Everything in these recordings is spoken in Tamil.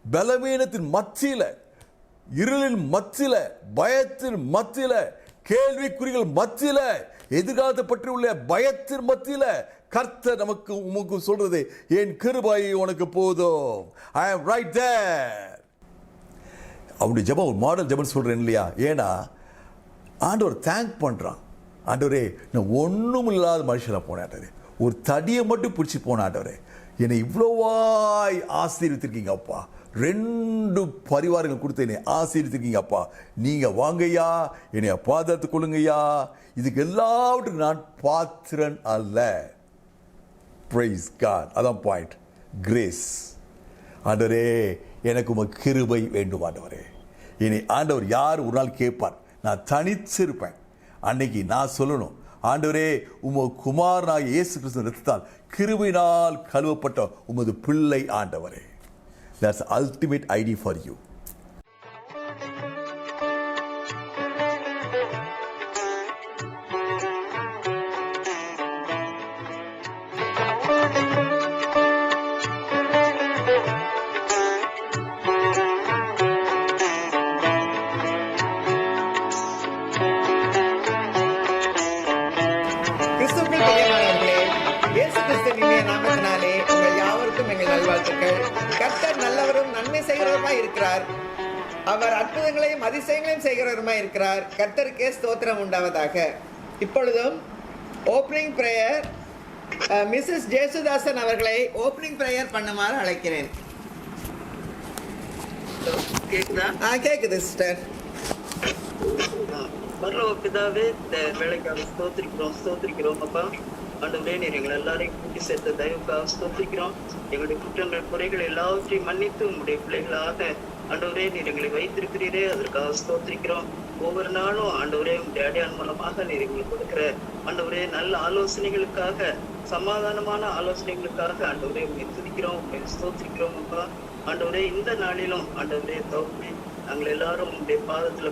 பலவீனத்தின் மத்தியில, இருளின் மத்தியில, பயத்தின் மத்தியில, கேள்விக்குறிகள் மத்தியில, எதிர்காலத்தை பற்றி உள்ள பயத்தின் மத்தியில கர்த்தர் நமக்கு உமக்கு சொல்றது, என் கிருபை உனக்கு போதும். ஐ அம் ரைட் தேர். அவனுடைய ஜெபம் ஒரு மாடல் ஜெபம் சொல்றேன் இல்லையா? ஏன்னா ஆண்டவர் தேங்க் பண்றான். ஆண்டவரே, நான் ஒன்றும் இல்லாத மனுஷனாக போனாண்டவரே, ஒரு தடியை மட்டும் பிடிச்சி போனாண்டவரே, என்னை இவ்வளோவாய் ஆசீர்வதித்திருக்கீங்க அப்பா. 2 பரிவாரங்கள் கொடுத்து என்னை ஆசீர்வதித்திருக்கீங்க அப்பா. நீங்கள் வாங்கய்யா, என்னை பாதுகாத்துக் கொள்ளுங்கய்யா. இதுக்கு எல்லாவற்றுக்கும் நான் பாத்திரன் அல்ல. Praise God. அதான் பாயிண்ட். கிரேஸ். ஆண்டவரே, எனக்கு உமக்கு கிருபை வேண்டும் ஆண்டவரே. இனி ஆண்டவர் யார் ஒரு நாள் கேட்பார், நான் தனிச்சிருப்பேன். அன்னைக்கு நான் சொல்லணும், ஆண்டவரே, உமது குமாரனாகிய இயேசு கிறிஸ்து ரத்தத்தால் கிருபையினால் கழுவப்பட்ட உமது பிள்ளை ஆண்டவரே. That's the ultimate ID for you. கர்த்தர் நல்லவரும் நன்மை செய்கிறவருமாய் இருக்கிறார். அவர் அற்புதங்களையும் அதிசயங்களையும் செய்கிறவருமாய் இருக்கிறார். கர்த்தருக்கே ஸ்தோத்திரம் உண்டாவதாக. இப்பொழுதும் ஓப்பனிங் பிரேயர் மிஸ்ஸஸ் ஜேசுதாசன் அவர்களை ஓப்பனிங் பிரேயர் பண்ணுமாறு அழைக்கிறேன். கேக்குது சிஸ்டர். பரலோக பிதாவே, இந்த வேலைக்காக ஸ்தோத்திரிக்கிறோம் அப்பா. ஆண்டவரே, நீர் எங்களை எல்லாரையும் கூட்டி சேர்த்த தயவுக்காக ஸ்தோத்திரிக்கிறோம். எங்களுடைய குற்றங்கள் குறைகள் எல்லாவற்றையும் மன்னித்து உங்களுடைய பிள்ளைகளாக ஆண்டவரே நீர் எங்களை வைத்திருக்கிறீரே, அதற்காக ஸ்தோத்திரிக்கிறோம். ஒவ்வொரு நாளும் ஆண்டவரே உங்களுடைய அடையாளம் மூலமாக நீர் எங்களுக்கு கொடுக்கிற ஆண்டவரே நல்ல ஆலோசனைகளுக்காக, சமாதானமான ஆலோசனைகளுக்காக ஆண்டவரே உங்களை துதிக்கிறோம், உங்களை ஸ்தோத்திரிக்கிறோம் அப்பா. ஆண்டவரே, இந்த நாளிலும் ஆண்டவரே தோப்பே, நாங்கள் எல்லாரும் உங்களுடைய பாதத்துல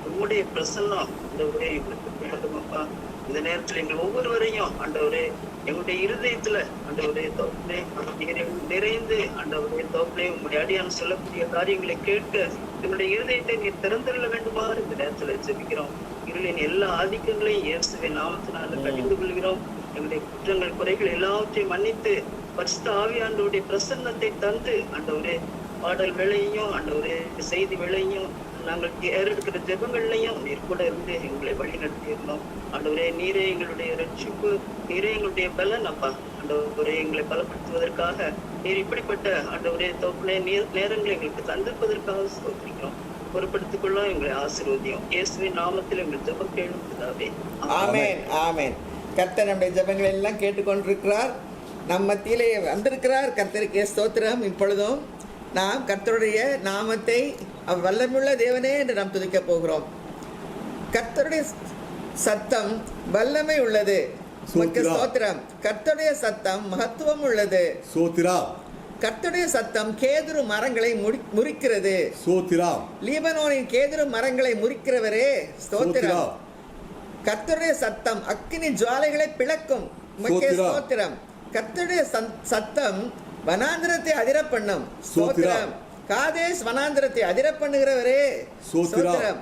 உங்களுடைய பிரசன்னம் ஆண்டவரே எங்களுக்கு அப்பா. இந்த நேரத்துல எங்கள் ஒவ்வொருவரையும் ஆண்டவரே எங்களுடைய இருதயத்துல ஆண்டவரே தோப்பே நிறைந்து ஆண்டவரே தோப்பே உங்களுடைய அடியான் சொல்லக்கூடிய காரியங்களை கேட்க எங்களுடைய இருதயத்தை நீர் திறந்துள்ள வேண்டுமாறு இந்த நேரத்துல ஜெபிக்கிறோம். இருளின் எல்லா ஆதிக்கங்களையும் இயேசுவின் நாமத்தினால கடிந்து கொள்கிறோம். எங்களுடைய குற்றங்கள் குறைகள் எல்லாவற்றையும் மன்னித்து பரிசுத்த ஆவியாண்டவருடைய பிரசன்னத்தை தந்து ஆண்டவரே பாடல் வேளையும் ஆண்டவரே செய்தி வேளையும் நாங்கள் ஏறெடுக்கிற ஜெபங்கள்லையும் நீர் கூட இருந்து எங்களை வழி நடத்தி இருந்தோம். ஆண்டவரே, நீரே எங்களுடைய ரட்சிப்பு, நீரே எங்களுடைய பலன் அப்பா. ஆண்டவரே, எங்களை பலப்படுத்துவதற்காக நீர் இப்படிப்பட்ட ஆண்டவரே தோப்புலே நேரங்களை எங்களுக்கு தந்திருப்பதற்காக ஸ்தோத்திரிக்கிறோம். பொறுப்படுத்திக் கொள்ள எங்களை ஆசீர்வதியும். இயேசுவின் நாமத்தில் எங்கள் ஜெபம் கேளும் பிதாவே. ஆமென், ஆமென். கர்த்தர் நம்முடைய ஜெபங்களை எல்லாம் கேட்டுக்கொண்டிருக்கிறார். நம் மத்தியிலே வந்திருக்கிறார். கர்த்தருக்கே ஸ்தோத்திரம். இப்பொழுதும் நாம் கர்த்தருடைய நாமத்தை வல்லமுள்ள தேவனே என்று நாம் துதிக்க போகிறோம். கர்த்தருடைய சத்தம் வல்லமை உள்ளது. ஸ்தோத்திரம். கர்த்தருடைய சத்தம் மகத்துவம் உள்ளது. கர்த்தருடைய சத்தம் கேதுரு மரங்களை முறிக்கிறது. லீபனோனின் கேதுரு மரங்களை முறிக்கிறவரே ஸ்தோத்திரம். கர்த்தருடைய சத்தம் அக்கினி ஜுவாலைகளை பிளக்கும். ஸ்தோத்திரம். கர்த்தருடைய சத்தம் வனாந்திரத்தை அதிர பண்ணும். ஸ்தோத்திரம். காதேஸ் வனாந்திரத்தை அதிர பண்ணுகிறவரே ஸ்தோத்திரம்.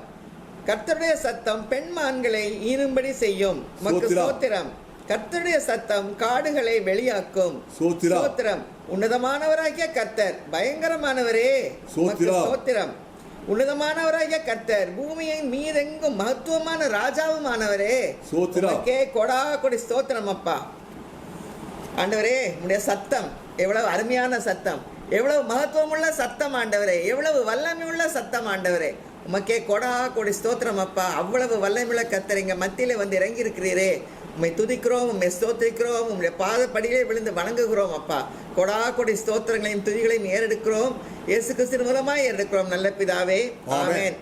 கர்த்தருடைய சத்தம் பெண்மான்களை ஈனும்படி செய்யும். ஸ்தோத்திரம். கர்த்தருடைய சத்தம் காடுகளை வெளியாக்கும். ஸ்தோத்திரம். உன்னதமானவராகிய கர்த்தர் பயங்கரமானவரே ஸ்தோத்திரம். உன்னதமானவராகிய கர்த்தர் பூமியின் மீதெங்கும் மகத்துவமான ராஜாவுமானவரே கொடா கொடி ஸ்தோத்திரம் அப்பா. ஆண்டவரே, உன்னுடைய சத்தம் எவ்வளவு அருமையான சத்தம், எவ்வளவு மகத்துவமுள்ள சத்தம் ஆண்டவரே, எவ்வளவு வல்லமையுள்ள சத்தம் ஆண்டவரே. உமக்கே கொடா கொடி ஸ்தோத்திரம் அப்பா. அவ்வளவு வல்லமையுள்ள கர்த்தர் இங்க மத்தியில வந்து இறங்கி இருக்கிறீரே, உம்மை துதிக்கிறோம், உம்மை ஸ்தோத்திரிக்கிறோம், உம்முடைய பாதப்படியிலே விழுந்து வணங்குகிறோம் அப்பா. கொடா கொடி ஸ்தோத்திரங்களையும் துதிகளையும் ஏறெடுக்கிறோம். இயேசு கிறிஸ்து மூலமாய் ஏறெடுக்கிறோம் நல்ல பிதாவே, ஆமென்.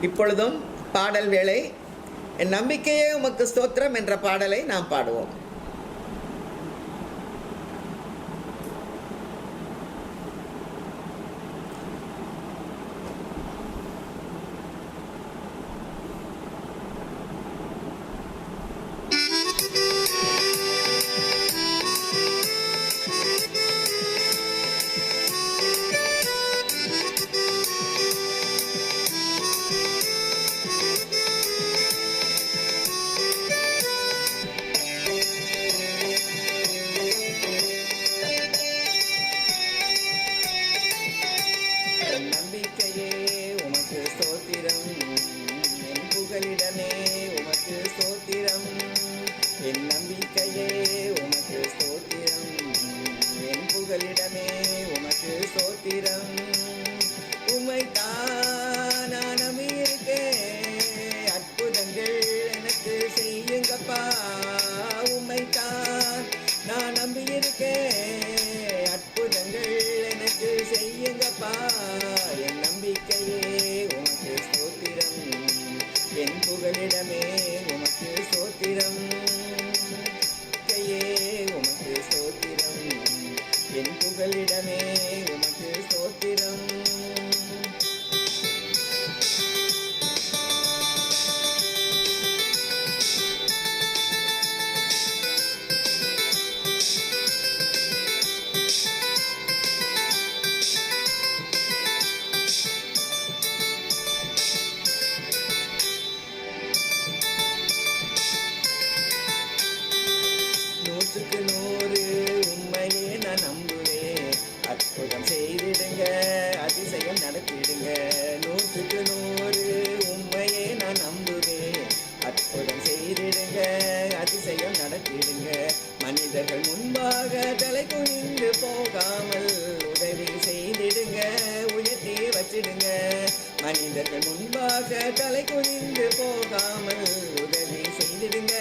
இப்பொழுதும் பாடல் வேளை. என் நம்பிக்கையே உமக்கு ஸ்தோத்திரம் என்ற பாடலை நாம் பாடுவோம். புகலிடமே உமக்கு ஸ்தோத்திரம். உம்மைத்தான் நான் நம்பியிருக்கேன், அற்புதங்கள் எனக்கு செய்யுங்கப்பா. உம்மைத்தான் நான் நம்பியிருக்கேன், அற்புதங்கள் எனக்கு செய்யுங்கப்பா. என் நம்பிக்கையே உமக்கு ஸ்தோத்திரம், என் புகலிடமே உமக்கு ஸ்தோத்திரம். கையே உமக்கு ஸ்தோத்திரம், என் புகலிடமே உமக்கு ஸ்தோத்திரம். நூற்றுக்கு நூறு உண்மையே நான் நம்புவேன், அற்புதம் செய்திடுங்க, அதிசயம் நடத்திடுங்க. நூற்றுக்கு நூறு உண்மையே நான் நம்புவேன், அற்புதம் செய்திடுங்க, அதிசயம் நடத்திடுங்க. மனிதர்கள் முன்பாக தலை குனிந்து போகாமல் உதவி செய்திடுங்க, உயர்த்தி வச்சிடுங்க. மனிதர்கள் முன்பாக தலை குனிந்து போகாமல் உதவி செய்திடுங்க,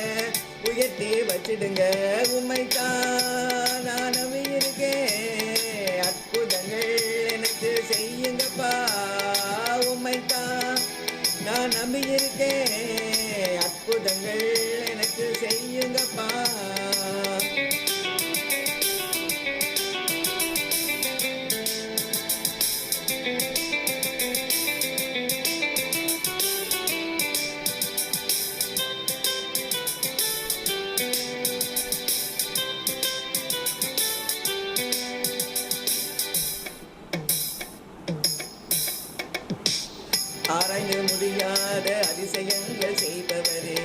உயர்த்தி வச்சிடுங்க. உம்மைத்தான் நான் நம்பியிருக்கேன், அற்புதங்கள் எனக்கு செய்யுங்கப்பா. உம்மைத்தான் நான் நம்பியிருக்கேன், அற்புதங்கள் எனக்கு செய்யுங்கப்பா. ஆராய்ந்து முடியாத அதிசயங்கள் செய்பவரே,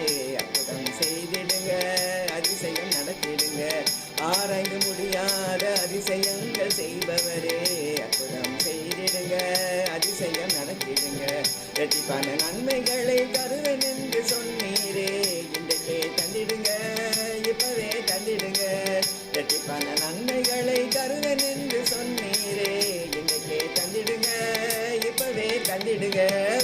அற்புதம் செய்திடுங்க, அதிசயம் நடத்திடுங்க. ஆராய்ந்து முடியாத அதிசயங்கள் செய்பவரே, அற்புதம் செய்திடுங்க, அதிசயம் நடத்திடுங்க. இரட்டிப்பான நன்மைகளை தருவேன் என்று சொன்னீரே, இன்றைக்கே தந்திடுங்க, இப்பவே தந்திடுங்க. இரட்டிப்பான நன்மைகளை தருவேன் என்று சொன்னீரே, இன்றைக்கே தந்திடுங்க, இப்பவே தந்திடுங்க.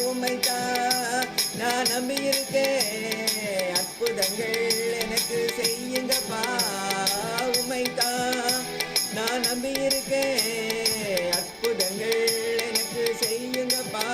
உம்மைத்தான் நான் நம்பியிருக்கேன், அற்புதங்கள் எனக்கு செய்யுங்கப்பா. உம்மைத்தான் நான் நம்பியிருக்கேன், அற்புதங்கள் எனக்கு செய்யுங்கப்பா.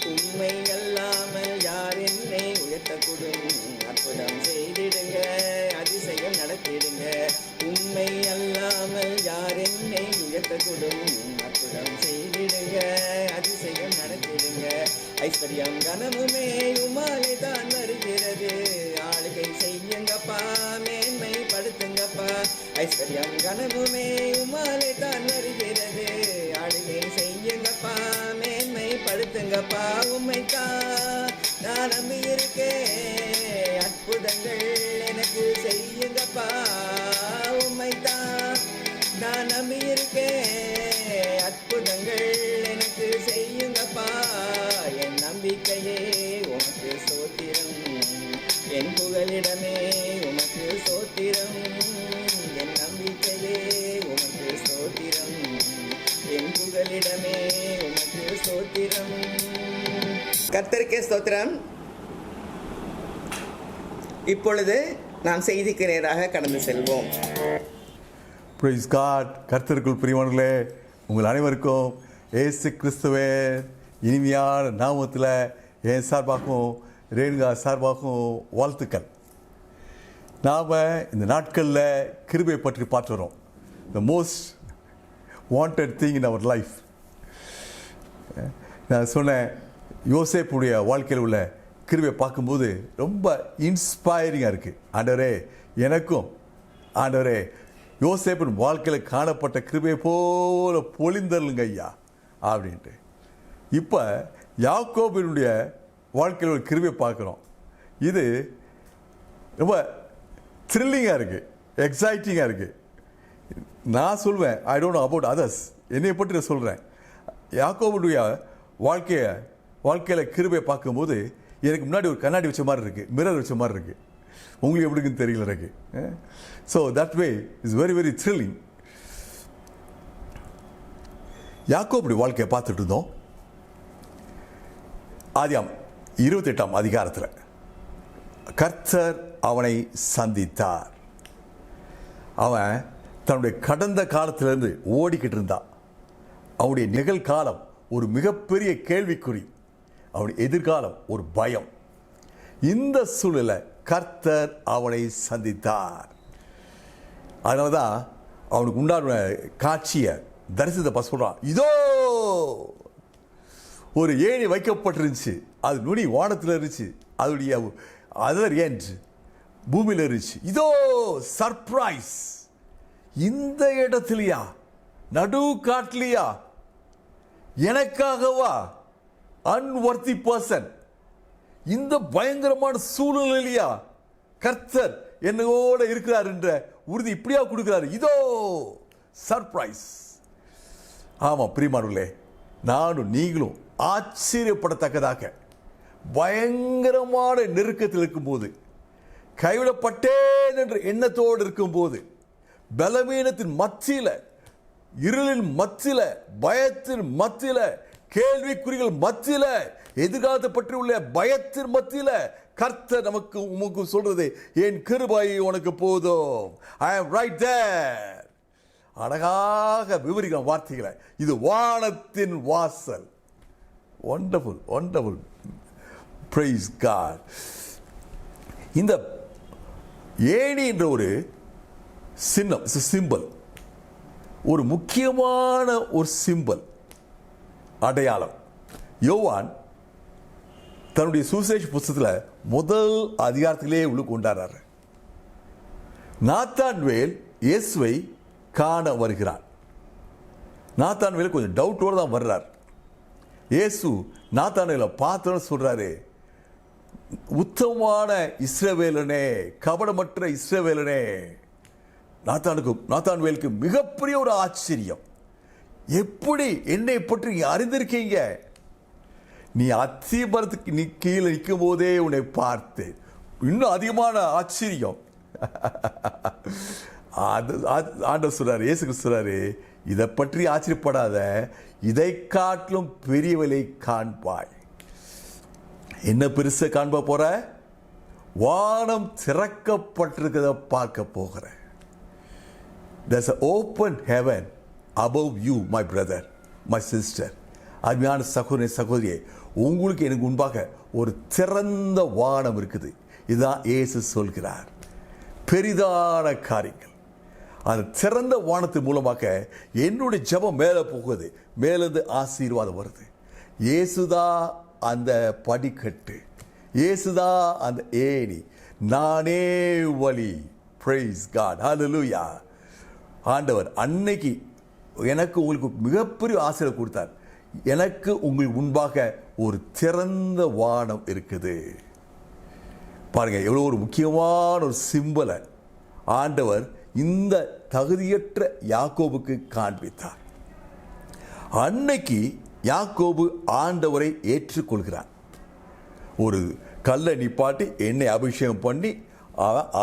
உம்மை அல்லாமல் யார் என்னை உயர்த்தக்கூடும், அற்புதம் செய்திடுங்க, அதிசயம் நடத்திடுங்க. உம்மை அல்லாமல் யார் என்னை உயர்த்தக்கூடும், அற்புதம் செய்திடுங்க, அதிசயம் நடத்திடுங்க. ஐஸ்வர்யம் கனமுமே உமாலை தான் வருகிறது, ஆளுகை செய்யுங்கப்பா, மேன்மை படுத்துங்கப்பா. ஐஸ்வர்யம் கனமுமே உமாலை தான் வருகிறது, ஆளுகை செய்யுங்கப்பா, மேன்மை படுத்துங்கப்பா. உம்மைத்தான் நான் நம்பியிருக்கேன், அற்புதங்கள் எனக்கு செய்யுங்கப்பா. உம்மைத்தான் நான் நம்பியிருக்கேன், அற்புதங்கள் எனக்கு செய்யுங்கப்பா. என் நம்பிக்கையே உமக்கு ஸ்தோத்திரம், என் புகலிடமே உமக்கு ஸ்தோத்திரம். என் நம்பிக்கையே உமக்கு ஸ்தோத்திரம், என் புகலிடமே உமக்கு ஸ்தோத்திரம். கர்த்தருக்கே ஸ்தோத்திரம். இப்பொழுது நாம் செய்திக்கு நேராக கடந்து செல்வோம். Praise God. கர்த்தருக்குள் பிரியமானவர்களே, உங்கள் அனைவருக்கும் இயேசு கிறிஸ்துவே இனிமையான நாமத்தில் என் சார்பாகவும் ரேணுகா சார்பாகவும் வாழ்த்துக்கள். நாம் இந்த நாட்களில் கிருபையை பற்றி பார்த்து வரோம். The most wanted thing in our life. நான் சொன்னேன், யோசேப்புடைய வாழ்க்கையில் உள்ள கிருபையை பார்க்கும்போது ரொம்ப இன்ஸ்பைரிங்காக இருக்குது. ஆண்டவரே, எனக்கும் ஆண்டவரே யோசேப்பின் வாழ்க்கையில் காணப்பட்ட கிருபையை போல பொழிந்தருளுங்க ஐயா அப்படின்ட்டு. இப்போ யாக்கோபினுடைய வாழ்க்கையில் ஒரு கிருபையை பார்க்குறோம். இது ரொம்ப த்ரில்லிங்காக இருக்குது, எக்ஸைட்டிங்காக இருக்குது. நான் சொல்வேன், I don't know about others, என்னை பற்றி நான் சொல்கிறேன். யாக்கோபுடைய வாழ்க்கையில் கிருபையை பார்க்கும்போது எனக்கு முன்னாடி ஒரு கண்ணாடி வச்ச மாதிரி இருக்குது, மிரர் வச்ச மாதிரி இருக்குது. உங்களுக்கு எப்படி இருக்குன்னு தெரியல எனக்கு. So that way is very very thrilling. யாக்கோபுடைய வாழ்க்கையை பார்த்துட்டு இருந்தோம். ஆதியாம் 28ஆம் அதிகாரத்தில் கர்த்தர் அவனை சந்தித்தார். அவன் தன்னுடைய கடந்த காலத்திலிருந்து ஓடிக்கிட்டு இருந்தான். அவனுடைய நிகழ்காலம் ஒரு மிகப்பெரிய கேள்விக்குறி, அவனுடைய எதிர்காலம் ஒரு பயம். இந்த சூழலை கர்த்தர் அவனை சந்தித்தார். அதனால தான் அவனுக்கு உண்டான காட்சியை தரிசனத்தை சொல்றான். இதோ ஒரு ஏணி வைக்கப்பட்டிருந்துச்சு, அது நுனி வானத்தில் இருந்துச்சு, அதோடைய அதர் எண்ட் பூமியில் இருந்துச்சு. இதோ சர்ப்ரைஸ், இந்த இடத்துலையா, நடு காட்டிலையா, எனக்காகவா, அன்வர்த்தி பர்சன், இந்த பயங்கரமான சூழ்நிலையா கர்த்தர் என்னோட இருக்கிறார் என்ற உறுதி இப்படியா கொடுக்கிறார். இதோ சர்ப்ரைஸ். ஆமா பிரியமானவர்களே, நானும் நீங்களும் ஆச்சரியப்படத்தக்கதாக பயங்கரமான நெருக்கத்தில் இருக்கும்போது, கைவிடப்பட்டேன் என்ற எண்ணத்தோடு இருக்கும்போது, பலவீனத்தின் மத்தியில, இருளின் மத்தியில, பயத்தின் மத்தியில, கேள்விக்குறிகள் மத்தியில, எதிர்காலத்தை பற்றி உள்ள பயத்தின் மத்தியில கர்த்தர் உமக்கு சொல்றது, என் கிருபை உனக்கு போதும், ஐ அம் ரைட் தேர். அழகாக விவரிக்கிற வார்த்தைகளை, இது வானத்தின் வாசல். Wonderful, wonderful, praise God. இந்த ஏணி என்ற ஒரு சின்னம், சிம்பல், ஒரு முக்கியமான ஒரு சிம்பல், அடையாளம். யோவான் தன்னுடைய சுவிசேஷ புத்தகத்தில் முதல் அதிகாரத்திலே உள்ள கொண்டாடுறார். நாத்தான்வேல் இயேசுவை காண வருகிறார். நாத்தான்வேல் கொஞ்சம் டவுட்டோடு தான் வர்றார். இயேசு நாத்தான்வேலை பார்த்தோன்னு சொல்றாரு, உத்தமமான இஸ்ரவேலனே, கபடமற்ற இஸ்ரவேலனே. நாத்தான்வேலுக்கு மிகப்பெரிய ஒரு ஆச்சரியம். எப்படி என்னை பற்றி நீ அறிந்திருக்கீங்க? நீ அத்திமரத்துக்கு நீ கீழே நிற்கும் போதே உன்னை பார்த்தேன். இன்னும் அதிகமான ஆச்சரியம். ஆண்டவர் சொல்றாரு, இயேசு சொல்றாரு, இதை பற்றி ஆச்சரியப்படாத, இதை காட்டிலும் பெரியவளை காண்பாய். என்ன பெருசை காண்ப போற? வானம் திறக்கப்பட்டிருக்கிறத பார்க்க போகிற. There's an open heaven above you, my brother, my sister. அருமையான சகோதரனே, சகோதரியே, உங்களுக்கு எனக்கு முன்பாக ஒரு திறந்த வானம் இருக்குது. இதுதான் இயேசு சொல்கிறார். பெரிதான காரியங்கள், அந்த திறந்த வானத்தின் மூலமாக என்னுடைய ஜெபம் மேலே போகுது, மேலிருந்து ஆசீர்வாதம் வருது. இயேசுதான் அந்த படிக்கட்டு, இயேசுதான் அந்த ஏணி, நானே வழி. Price God, hallelujah. ஆண்டவர் அன்னைக்கு எனக்கு உங்களுக்கு மிகப்பெரிய ஆசீர்வாதம் கொடுத்தார். எனக்கு உங்களுக்கு முன்பாக ஒரு திறந்த வானம் இருக்குது. பாருங்க, எவ்வளோ ஒரு முக்கியமான ஒரு சிம்பலை ஆண்டவர் இந்த தகுதியற்ற யாக்கோபுக்கு காண்பித்தார். அன்னைக்கு யாக்கோபு ஆண்டவரை ஏற்றுக்கொள்கிறார். ஒரு கல்லை நிப்பாட்டி எண்ணெய் அபிஷேகம் பண்ணி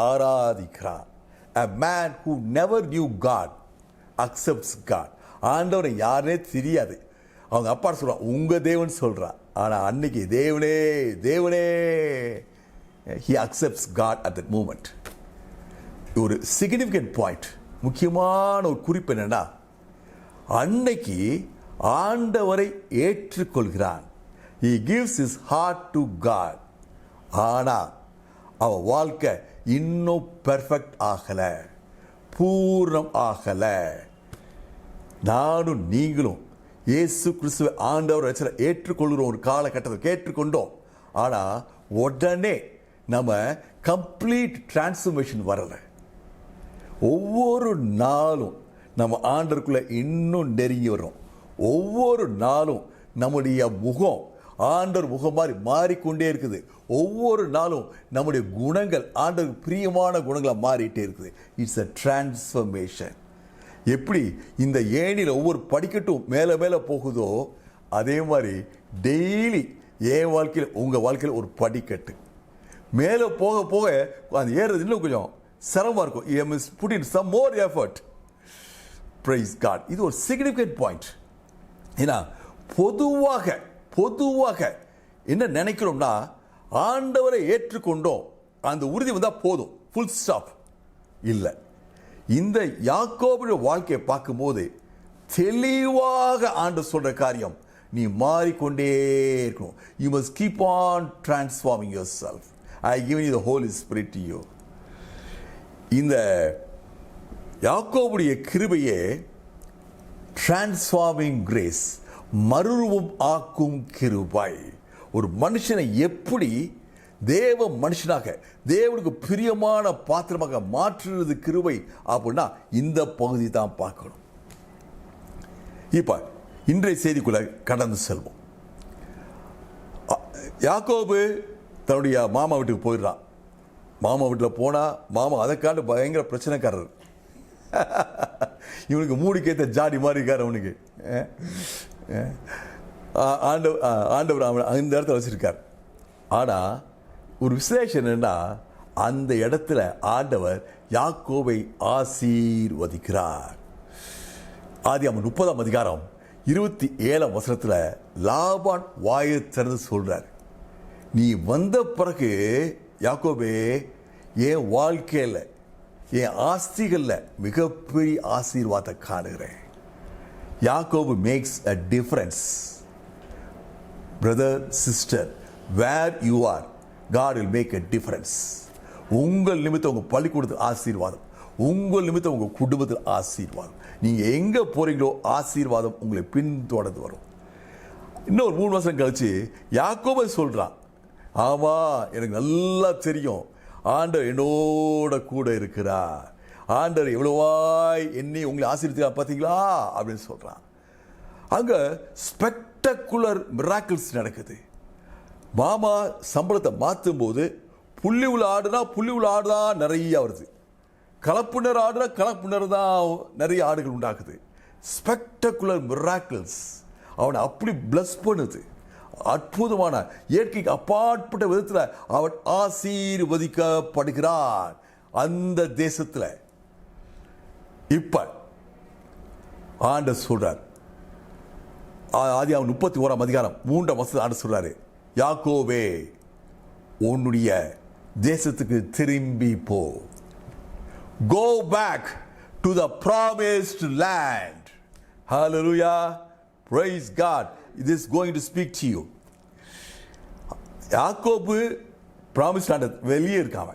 ஆராதிக்கிறார். A man who never knew God accepts God. ஆண்டவரை யாருனே தெரியாது. அவங்க அப்பா சொல்றான், உங்க தேவன் சொல்றான். ஆனா அன்னைக்கு தேவனே தேவனே, he accepts God at that moment. ஒரு significant point, முக்கியமான ஒரு குறிப்பு என்னன்னா, அன்னைக்கு ஆண்டவரை ஏற்றுக்கொள்கிறான். He gives his heart to God. ஆனா அவன் வாழ்க்கை இன்னும் பெர்ஃபெக்ட் ஆகல, பூர்ணம் ஆகல. நானும் நீங்களும் இயேசு கிறிஸ்துவை ஆண்டவர் ஏற்றுக்கொள்கிற ஒரு காலகட்டத்தில் ஏற்றுக்கொண்டோம். ஆனால் உடனே நம்ம கம்ப்ளீட் டிரான்ஸ்ஃபர்மேஷன் வரலை. ஒவ்வொரு நாளும் நம்ம ஆண்டவருக்குள்ள இன்னும் நெருங்கி வர்றோம். ஒவ்வொரு நாளும் நம்முடைய முகம் ஆண்டவர் முகம் மாறிக்கொண்டே இருக்குது. ஒவ்வொரு நாளும் நம்முடைய குணங்கள் ஆண்டவர் பிரியமான குணங்களை மாறிட்டே இருக்குது. It's a transformation. எப்படி இந்த ஏணியில் ஒவ்வொரு படிக்கட்டும் மேலே மேலே போகுதோ அதே மாதிரி டெய்லி என் வாழ்க்கையில் உங்கள் வாழ்க்கையில் ஒரு படிக்கட்டு மேலே போக போக அந்த ஏறுறது இன்னும் கொஞ்சம் சிரமமாக இருக்கும். You must put in some more effort. Praise God. இது ஒரு சிக்னிஃபிகன்ட் பாயிண்ட். ஏன்னா பொதுவாக என்ன நினைக்கிறோம்னா, ஆண்டவரை ஏற்றுக்கொண்டோம் அந்த உறுதி வந்தால் போதும், ஃபுல் ஸ்டாப். இல்லை, இந்த யாக்கோபுடைய வாழ்க்கையை பார்க்கும்போது தெளிவாக ஆண்டவர் சொல்ற காரியம், நீ மாறிக்கொண்டே இருக்கணும். You must keep on transforming yourself. I give you the Holy Spirit to you. இந்த யாக்கோபுடைய கிருபையே டிரான்ஸ்ஃபார்மிங் கிரேஸ், மறுரூபம் ஆக்கும் கிருபை. ஒரு மனுஷனை எப்படி தேவ மனுஷனாக தேவனுக்கு பிரியமான பாத்திரமாக மாற்றுறது கிருபை அப்படின்னா இந்த பகுதி தான் பார்க்கணும். இப்ப இன்றைய செய்திக்குள்ள கடந்து செல்வோம். யாக்கோபு தன்னுடைய மாமா வீட்டுக்கு போயிடுறான். மாமா வீட்டில் போனால் மாமா அதைக்காண்டு பயங்கர பிரச்சனைக்காரர். இவனுக்கு மூடிக்கேற்ற ஜாடி மாதிரி இருக்கார். அவனுக்கு ஆண்டவர் அவன் அந்த இடத்துல வச்சிருக்கார். ஆனால் ஒரு விசேஷம் என்னன்னா, அந்த இடத்துல ஆண்டவர் யாக்கோபை ஆசீர்வதிக்கிறார். ஆதியாகமம் 30ஆம் அதிகாரம் 27ஆம் வசனத்தில் லாபான் வாயை திறந்து சொல்றார், நீ வந்த பிறகு யாக்கோபே என் வாழ்க்கையில் என் ஆஸ்திகளில் மிகப்பெரிய ஆசீர்வாதத்தை காணுகிறேன். Yakobu makes a difference. Brother sister, where you are, God will make a difference. உங்கள் நிமித்தம் உங்கள் பள்ளிக்கூடத்தில் ஆசீர்வாதம், உங்கள் நிமித்தம் உங்கள் குடும்பத்தில் ஆசீர்வாதம். நீங்கள் எங்கே போறீங்களோ ஆசீர்வாதம் உங்களை பின்தொடர்ந்து வரும். இன்னொரு 3 வருஷம் கழிச்சு யாக்கோபு சொல்றான், ஆமா எனக்கு நல்லா தெரியும் ஆண்டவர் என்னோட கூட இருக்கிறார், ஆண்டவர் எவ்வளவாய் என்னை உங்களை ஆசீர்வதிக்கிறார் பார்த்தீங்களா அப்படின்னு சொல்றான். அங்க ஸ்பெக்டகுலர் மிராக்கிள்ஸ் நடக்குது. மாமா சம்பளத்தை மாற்றும் போது புள்ளி உள்ள ஆடு தான் நிறைய வருது, கலப்புணர் ஆடுனா கலப்புணர் தான் நிறைய ஆடுகள் உண்டாக்குது. ஸ்பெக்டகுலர் மிராக்கிள்ஸ் அவனை அப்படி பிளஸ் பண்ணுது. அற்புதமான இயற்கைக்கு அப்பாற்பட்ட விதத்தில் அவன் ஆசீர்வதிக்கப்படுகிறான் அந்த தேசத்தில். இப்ப ஆண்டவர் சொல்றார், ஆதியாகமம் 31ஆம் அதிகாரம் 3ஆம் வசனத்தில் ஆண்டவர் சொல்றாரு, யாக்கோபே உன்னுடைய தேசத்துக்கு திரும்பி போ. Go back to the promised land. Hallelujah. Praise God. This is going to speak to you. யாக்கோபு promised land வெளியே இருக்காம,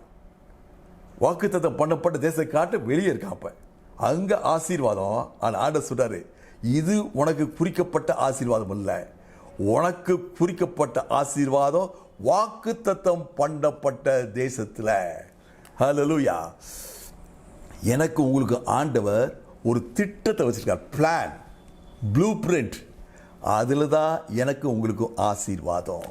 வாக்குத்தத்தம் பண்ணப்பட்ட தேசத்தை காட்டு வெளியே இருக்காம, அங்க ஆசீர்வாதம். ஆண்டவர் சொல்றாரு, இது உனக்கு குறிக்கப்பட்ட ஆசீர்வாதம் அல்ல, உனக்கு குறிக்கப்பட்ட ஆசீர்வாதம் வாக்குத்தத்தம் பண்ணப்பட்ட தேசத்தில். ஹல்லேலூயா. எனக்கு உங்களுக்கு ஆண்டவர் ஒரு திட்டத்தை வச்சிருக்கார், பிளான், ப்ளூ பிரிண்ட். அதில் தான் எனக்கு உங்களுக்கு ஆசீர்வாதம்.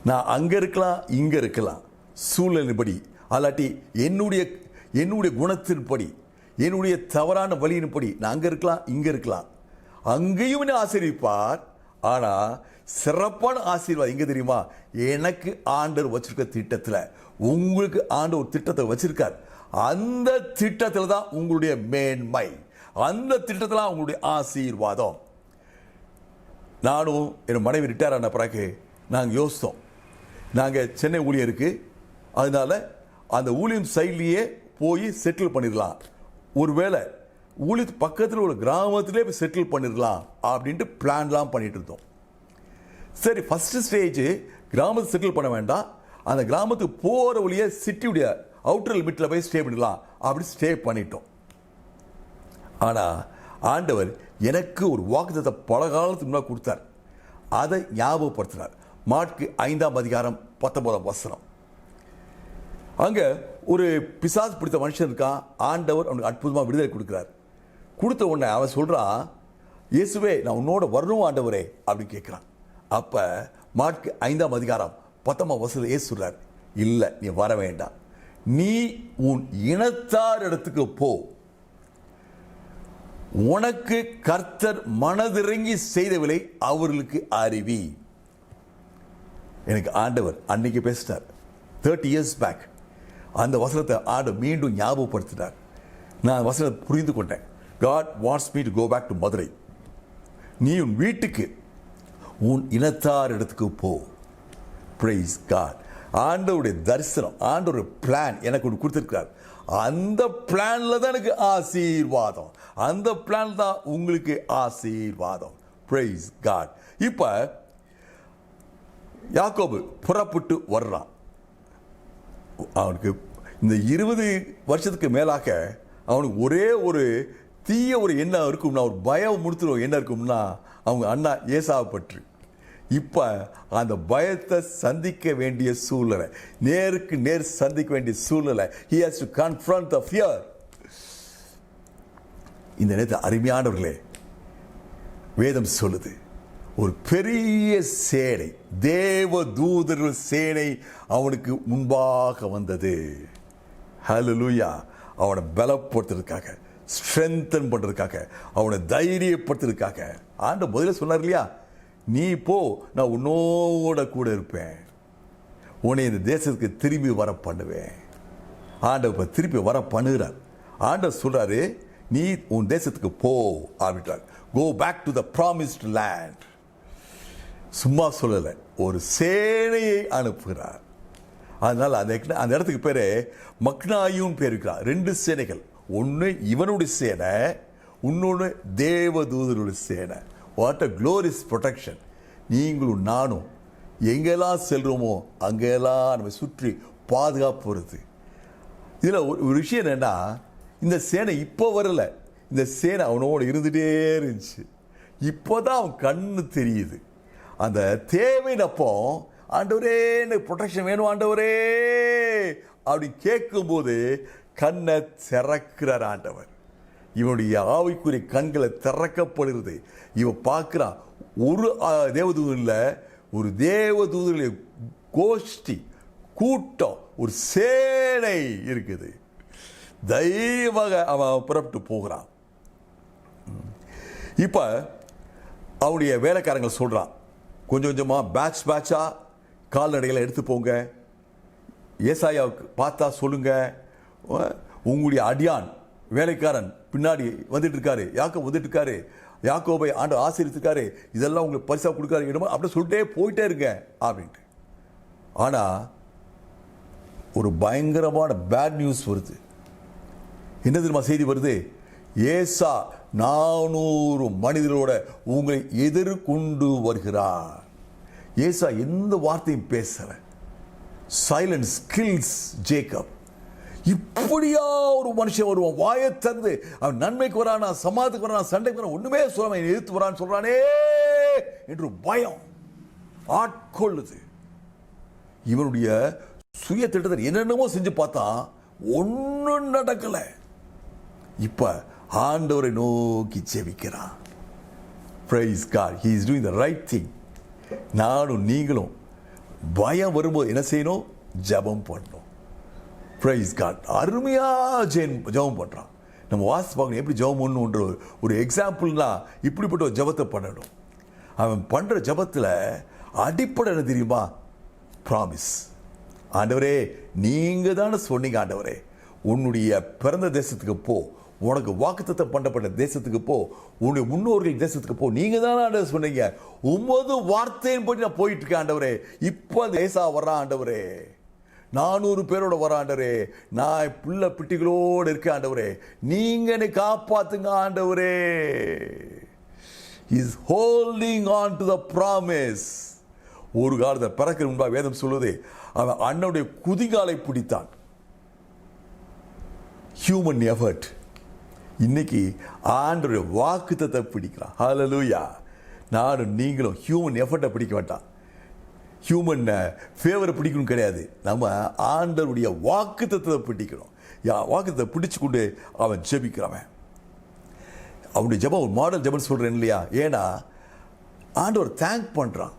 நான் அங்கே இருக்கலாம், இங்கே இருக்கலாம், சூழ்நிலைப்படி அல்லாட்டி என்னுடைய குணத்தின்படி, என்னுடைய தவறான வழியின்படி நான் அங்கே இருக்கலாம், இங்கே இருக்கலாம். அங்கேயும் என்ன ஆசீர்விப்பார். ஆனால் சிறப்பான ஆசீர்வாதம் எங்கே தெரியுமா? எனக்கு ஆண்டவர் வச்சிருக்க திட்டத்தில். உங்களுக்கு ஆண்டவர் ஒரு திட்டத்தை வச்சிருக்கார். அந்த திட்டத்தில் தான் உங்களுடைய மேன்மை, அந்த திட்டத்தில் தான் உங்களுடைய ஆசீர்வாதம். நானும் என் மனைவி ரிட்டையர் ஆன பிறகு நாங்கள் யோசித்தோம், நாங்கள் சென்னை ஊழியருக்கு, அதனால அந்த ஊழியம் சைட்லேயே போய் செட்டில் பண்ணிடலாம், ஒருவேளை ஊழியத்து பக்கத்தில் ஒரு கிராமத்திலே போய் செட்டில் பண்ணிடலாம் அப்படின்ட்டு பிளான்லாம் பண்ணிட்டு இருந்தோம். சரி, ஃபர்ஸ்ட் ஸ்டேஜ் கிராமத்தை செட்டில் பண்ண வேண்டாம், அந்த கிராமத்துக்கு போகிற வழியே சிட்டியுடைய அவுட்டர் லிமிட்டில் போய் ஸ்டே பண்ணிடலாம் அப்படி ஸ்டே பண்ணிட்டோம். ஆனால் ஆண்டவர் எனக்கு ஒரு வாக்குத்தத்தத்தை பல காலத்துக்கு முன்னாடி கொடுத்தார். அதை ஞாபகப்படுத்தினார். மாற்கு 5ஆம் அதிகாரம் 19ஆம் வசனம். அங்கே ஒரு பிசாசு பிடித்த மனுஷன் இருக்கான். ஆண்டவர் அவனுக்கு அற்புதமாக விடுதலை கொடுக்குறார். கொடுத்த உடனே அவன் சொல்கிறான், இயேசுவே நான் உன்னோட வரணும் ஆண்டவரே அப்படின்னு கேட்குறான். அப்போ மார்க் 5ஆம் அதிகாரம் 10ஆம் வசனத்தில் இயேசு சொல்றார், இல்லை நீ வர வேண்டாம், நீ உன் இனத்தார் இடத்துக்கு போ, உனக்கு கர்த்தர் மனதிறங்கி செய்தவில்லை அவர்களுக்கு அறிவி. எனக்கு ஆண்டவர் அன்னைக்கு பேசினார் 30 years பேக். அந்த வசனத்தை ஆண்டவர் மீண்டும் ஞாபகப்படுத்தினார். நான் வசனத்தை புரிந்து கொண்டேன். God wants me to go back to Madurai. நீ உன் வீட்டுக்கு உன் இனத்தார் இடத்துக்கு போ. Praise God. ஆண்டவருடைய தரிசனம், ஆண்டவருடைய பிளான் எனக்கு ஒன்று கொடுத்திருக்கிறார். அந்த பிளான்ல தான் எனக்கு ஆசீர்வாதம், அந்த பிளான் தான் உங்களுக்கு ஆசீர்வாதம். Praise God. இப்ப யாக்கோபு புறப்பட்டு வர்றான். அவனுக்கு இந்த 20 வருஷத்துக்கு மேலாக அவனுக்கு ஒரே ஒரு தீய ஒரு எண்ணம் இருக்கும்னா, ஒரு பயம் முடித்துடும் என்ன இருக்கும்னா, அவங்க அண்ணா ஏசாவை பற்றி. இப்போ அந்த பயத்தை சந்திக்க வேண்டிய சூழ்நிலை, நேருக்கு நேர் சந்திக்க வேண்டிய சூழ்நிலை. He has to confront the fear. இந்த நேரத்தில் அருமையானவர்களே, வேதம் சொல்லுது, ஒரு பெரிய சேனை, தேவ தூதர்கள் சேனை அவனுக்கு முன்பாக வந்தது. ஹல்லேலூயா. அவனை பலப்படுத்துறதுக்காக, ஸ்ட்ரென்தன் பண்றதுக்காக, அவனை தைரியப்படுத்துறதுக்காக ஆண்டவர் முதல்ல சொன்னார் இல்லையா, நீ போ, நான் உன்னோட கூட இருப்பேன், உன்னை இந்த தேசத்துக்கு திரும்பி வர பண்ணுவேன். ஆண்டவர் இப்போ திருப்பி வர பண்ணுகிறார். ஆண்டவர் சொல்றாரு, நீ உன் தேசத்துக்கு போ அப்படின்றார். Go back to the promised land. சும்மா சொல்லலை, ஒரு சேனையை அனுப்புகிறார். அதனால அந்த இடத்துக்கு பேரு மக்னாயும் பேர் இருக்கிறார். 2 சேனைகள், ஒன்று இவனுடைய சேனை, இன்னொன்று தேவதூதருடைய சேனை. What a glorious protection. நீங்களும் நானும் எங்கெல்லாம் செல்றோமோ அங்கெல்லாம் நம்ம சுற்றி பாதுகாப்பு வருது. இதில் ஒரு விஷயம் என்னன்னா, இந்த சேனை இப்போ வரல, இந்த சேனை அவனோட இருந்துகிட்டே இருந்துச்சு. இப்போதான் அவன் கண்ணு தெரியுது. அந்த தேவையினப்போ, ஆண்டவரே எனக்கு ப்ரொடெக்ஷன் வேணும் ஆண்டவரே அப்படி கேட்கும்போது கண்ணை திறக்கிறார் ஆண்டவர். இவனுடைய ஆவிக்குரிய கண்களை திறக்கப்படுகிறது. இவன் பார்க்கிறான், ஒரு தேவதூதன் இல்லை, ஒரு தேவதூதனுடைய கோஷ்டி, கூட்டம், ஒரு சேனை இருக்குது. தைரியமாக அவன் புறப்பட்டு போகிறான். இப்ப அவனுடைய வேலைக்காரங்க சொல்றான், கொஞ்சம் கொஞ்சமா பேட்சா கால்நடைகளை எடுத்து போங்க, ஏசாயாவுக்கு பார்த்தா சொல்லுங்க, உங்களுடைய அடியான் வேலைக்காரன் பின்னாடி வந்துட்டு இருக்காரு, யாக்கோபு வந்துட்டு இருக்காரு, யாக்கோபை ஆண்டவர் ஆசீர்வதிச்சிருக்காரு, இதெல்லாம் உங்களுக்கு பரிசா கொடுக்காரு இடமா அப்படி சொல்லிட்டே போயிட்டே இருக்க அப்படின்ட்டு. ஆனா ஒரு பயங்கரமான பேட் நியூஸ் வருது. என்ன தெரியுமா செய்தி வருது? ஏசா 400 மனிதர்களோட உங்களை எதிர்கொண்டு வருகிறார். ஏசா எந்த வார்த்தையும் பேசல. Silence kills Jacob. இப்படியா ஒரு மனுஷன் வருவான், வாயை திறந்து அவன் நன்மைக்கு வரானா, சமாதத்துக்கு வரானா, சண்டைக்கு வரான், ஒண்ணுமே சொல்லாம எதிர்த்து வரான்னு சொல்றானே என்று பயம் ஆட்கொள்ளுது. இவனுடைய சுய திட்டத்தை என்னென்னமோ செஞ்சு பார்த்தா ஒன்னும் நடக்கல. இப்ப ஆண்டவரை நோக்கி ஜெபிக்கிறான். Praise God. He is doing the right thing. நானும் நீங்களும் பயம் வரும்போது என்ன செய்யணும்? ஜெபம் பண்ணணும். Praise God. அருமையா ஜெபம் பண்றான். நம்ம வாசி பார்க்கணும் எப்படி ஜெபம் பண்ணணுன்ற ஒரு எக்ஸாம்பிள்னா இப்படிப்பட்ட ஒரு ஜெபத்தை பண்ணணும். அவன் பண்ற ஜெபத்துல அடிப்படை என்ன தெரியுமா? ப்ராமிஸ். ஆண்டவரே நீங்க தானே சொன்னீங்க, ஆண்டவரே உன்னுடைய பிறந்த தேசத்துக்கு போ, உனக்கு வாக்குத்தத்தம் பண்ணப்பட்ட தேசத்துக்கு போ, உன்னுடைய முன்னோர்கள் தேசத்துக்கு போ, நீங்க தானே ஆண்டவர் சொன்னீங்க. 9 வார்த்தையின் போய் நான் போயிட்டு இருக்கேன் ஆண்டவரே. இப்போ ஏசா வர்றான் ஆண்டவரே, 400 பேரோட வர ஆண்டவரே, நான் பிள்ளை பிட்டிகளோடு இருக்கேன் ஆண்டவரே, நீங்க என்னை காப்பாத்துங்க ஆண்டவரே. He is holding on to the promise. ஒரு காலத்தை பிறக்கிற முன்பாக வேதம் சொல்லுது, அவன் அண்ணனுடைய குதிகாலை பிடித்தான். Human effort. இன்னைக்கு ஆண்டவருடைய வாக்குத்தத்தை பிடிக்கிறான். ஹல்லேலூயா. நானும் நீங்களும் ஹியூமன் எஃபர்ட்டை பிடிக்க வேண்டாம், ஹியூமன் ஃபேவரை பிடிக்கணும் கிடையாது. நம்ம ஆண்டவருடைய வாக்குத்தத்தை பிடிக்கணும். வாக்குத்தத்தை பிடிச்சு கொண்டு அவன் ஜெபிக்கிறவன். அவனுடைய ஜெபம் ஒரு மாடல் ஜெபம் சொல்றேன் இல்லையா? ஏன்னா ஆண்டவர் தேங்க் பண்றான்.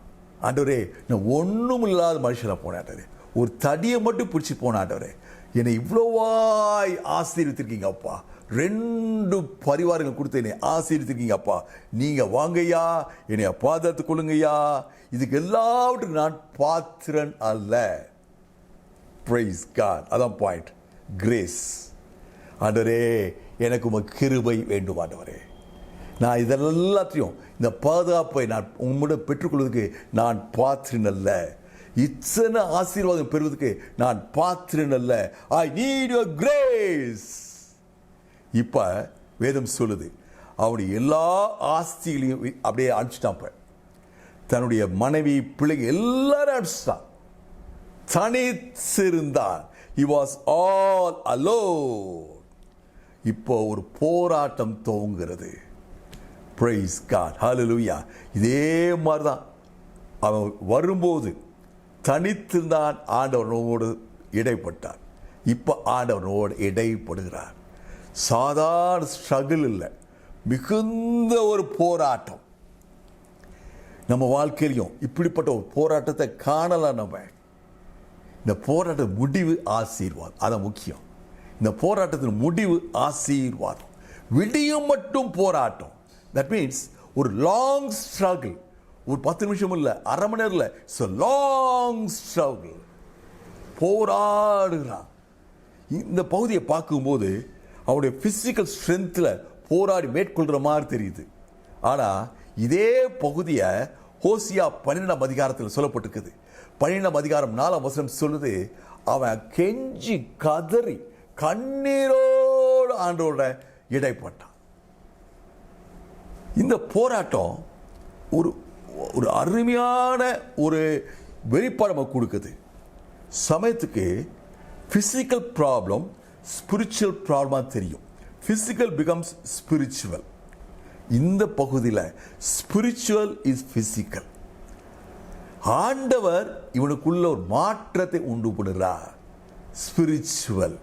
ஆண்டவரே நான் ஒன்றும் இல்லாத மனுஷனாக போனேன் ஆண்டவரே, ஒரு தடியை மட்டும் பிடிச்சி போனேன் ஆண்டவரே, என்னை இவ்வளோவாய் ஆசீர்வதித்திருக்கீங்க அப்பா, 2 பரிவாரங்கள் கொடுத்து என்னை ஆசீர்வதித்திருக்கீங்க அப்பா, நீங்கள் வாங்கய்யா, என்னை பாதுகாத்து கொள்ளுங்கய்யா, இதுக்கு எல்லாவற்றுக்கும் நான் பாத்திரன் அல்ல. Praise God. அதான் பாயிண்ட். கிரேஸ். ஆண்டவரே எனக்கு உமக்கு கிருபை வேண்டும் ஆண்டவரே, நான் இதெல்லாத்தையும் இந்த பாதுகாப்பை நான் உம்மிடம் பெற்றுக்கொள்வதற்கு நான் பாத்திரன் அல்ல, இத்தனை ஆசீர்வாதம் பெறுவதற்கு நான் பாத்திரன் அல்ல. I need your grace. இப்ப வேதம் சொல்லுது, அவனுடைய எல்லா ஆஸ்திகளையும் அப்படியே அனுப்பிச்சிட்டான். தன்னுடைய மனைவி பிள்ளைங்க எல்லாரும் அனுப்பிச்சிட்டான். தனித்திருந்தான். He was all alone. இப்போ ஒரு போராட்டம் துவங்குகிறது. Praise God. Hallelujah. இதே மாதிரி தான் அவன் வரும்போது தனித்திருந்தான், ஆண்டவனோடு இடைப்பட்டார். இப்போ ஆண்டவனோடு இடைப்படுகிறார். சாதாரண ஸ்ட்ரகிள் இல்லை, மிகுந்த ஒரு போராட்டம். நம்ம வாழ்க்கையிலையும் இப்படிப்பட்ட ஒரு போராட்டத்தை காணலாம். நம்ம இந்த போராட்ட முடிவு ஆசீர்வாதம், அதான் முக்கியம். இந்த போராட்டத்தின் முடிவு ஆசீர்வாதம். விடியும் மட்டும் போராட்டம். தட் மீன்ஸ் ஒரு லாங் ஸ்ட்ரகிள். ஒரு 10 நிமிஷம் இல்லை, அரை மணி நேரம் இல்லை, இட்ஸ் a லாங் ஸ்ட்ரகிள். போராடுகிறான். இந்த பகுதியை பார்க்கும்போது அவருடைய பிசிக்கல் ஸ்ட்ரென்த்தில் போராடி மேற்கொள்கிற மாதிரி தெரியுது. ஆனால் இதே பகுதியை ஹோசியா 12ஆம் அதிகாரத்தில் சொல்லப்பட்டிருக்குது. 12ஆம் அதிகாரம் 4ஆம் வசனம் சொல்லுது, அவன் கெஞ்சி கதறி கண்ணீரோடு ஆண்டவரோட இடைப்பட்டான். இந்த போராட்டம் ஒரு ஒரு அருமையான ஒரு வெளிப்பாடு நமக்கு கொடுக்குது. சமயத்துக்கு பிசிக்கல் ப்ராப்ளம் ஸ்பிரிச்சுவல் ப்ராப்ளமாக தெரியும். Physical becomes spiritual. இந்த பகுதியில் ஸ்பிரிச்சுவல் இஸ் பிசிக்கல். ஆண்டவர் இவனுக்குள்ள ஒரு மாற்றத்தை உண்டு பண்ணுறார். ஸ்பிரிச்சுவல்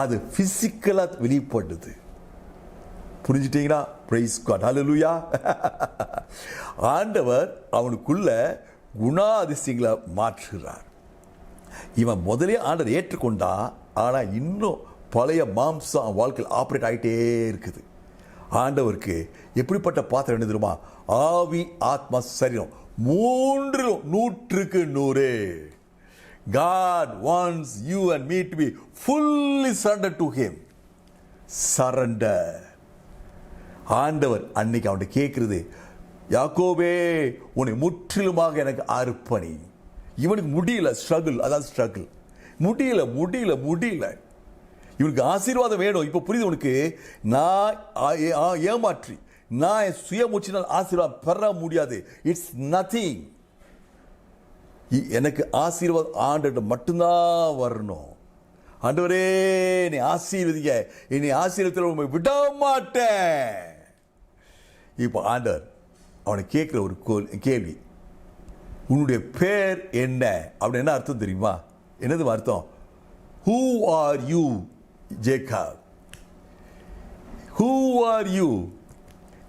அது பிசிக்கலாக வெளிப்படுது. புரிஞ்சுட்டீங்களா? Praise God. ஹல்லேலூயா. ஆண்டவர் அவனுக்குள்ள குணாதிசயங்களை மாற்றுகிறார். இவன் முதலே ஆண்டவர் ஏற்றுக்கொண்டா, ஆனால் இன்னும் பழைய மாம்சம் வாழ்க்கையில் ஆப்ரேட் ஆகிட்டே இருக்குது. ஆண்டவருக்கு எப்படிப்பட்ட பாத்திரம் என்ன தெரியுமா? ஆவி, ஆத்மா, சரீரம், 3லும் 100க்கு 100. God wants you and me to be fully surrendered to him. Surrender. ஆண்டவர் அன்னைக்கு அவன்கிட்ட கேட்கிறது, யாக்கோபே உன்னை முற்றிலுமாக எனக்கு அர்ப்பணி. இவனுக்கு முடியல, ஸ்ட்ரகிள், அதான் ஸ்ட்ரகிள். முடியல. இவனுக்கு ஆசீர்வாதம் வேணும். இப்போ புரியுது உனக்கு? நான் ஏமாற்றி நான் என் சுயமுச்சினால் ஆசீர்வாதம் பெற முடியாது. It's nothing. எனக்கு ஆசீர்வாதம் ஆண்டவர்கிட்ட மட்டும்தான் வரணும். ஆண்டவரே என்னை ஆசீர்வதிங்க, என்னை ஆசீர்வதித்தில் உண்மை விட மாட்டேன். இப்போ ஆண்டவர் அவனை கேட்குற ஒரு கேள்வி, உன்னுடைய பேர் என்ன அப்படின்னு. என்ன அர்த்தம் தெரியுமா? என்னது அர்த்தம்? Who are you, Jacob? Who are you?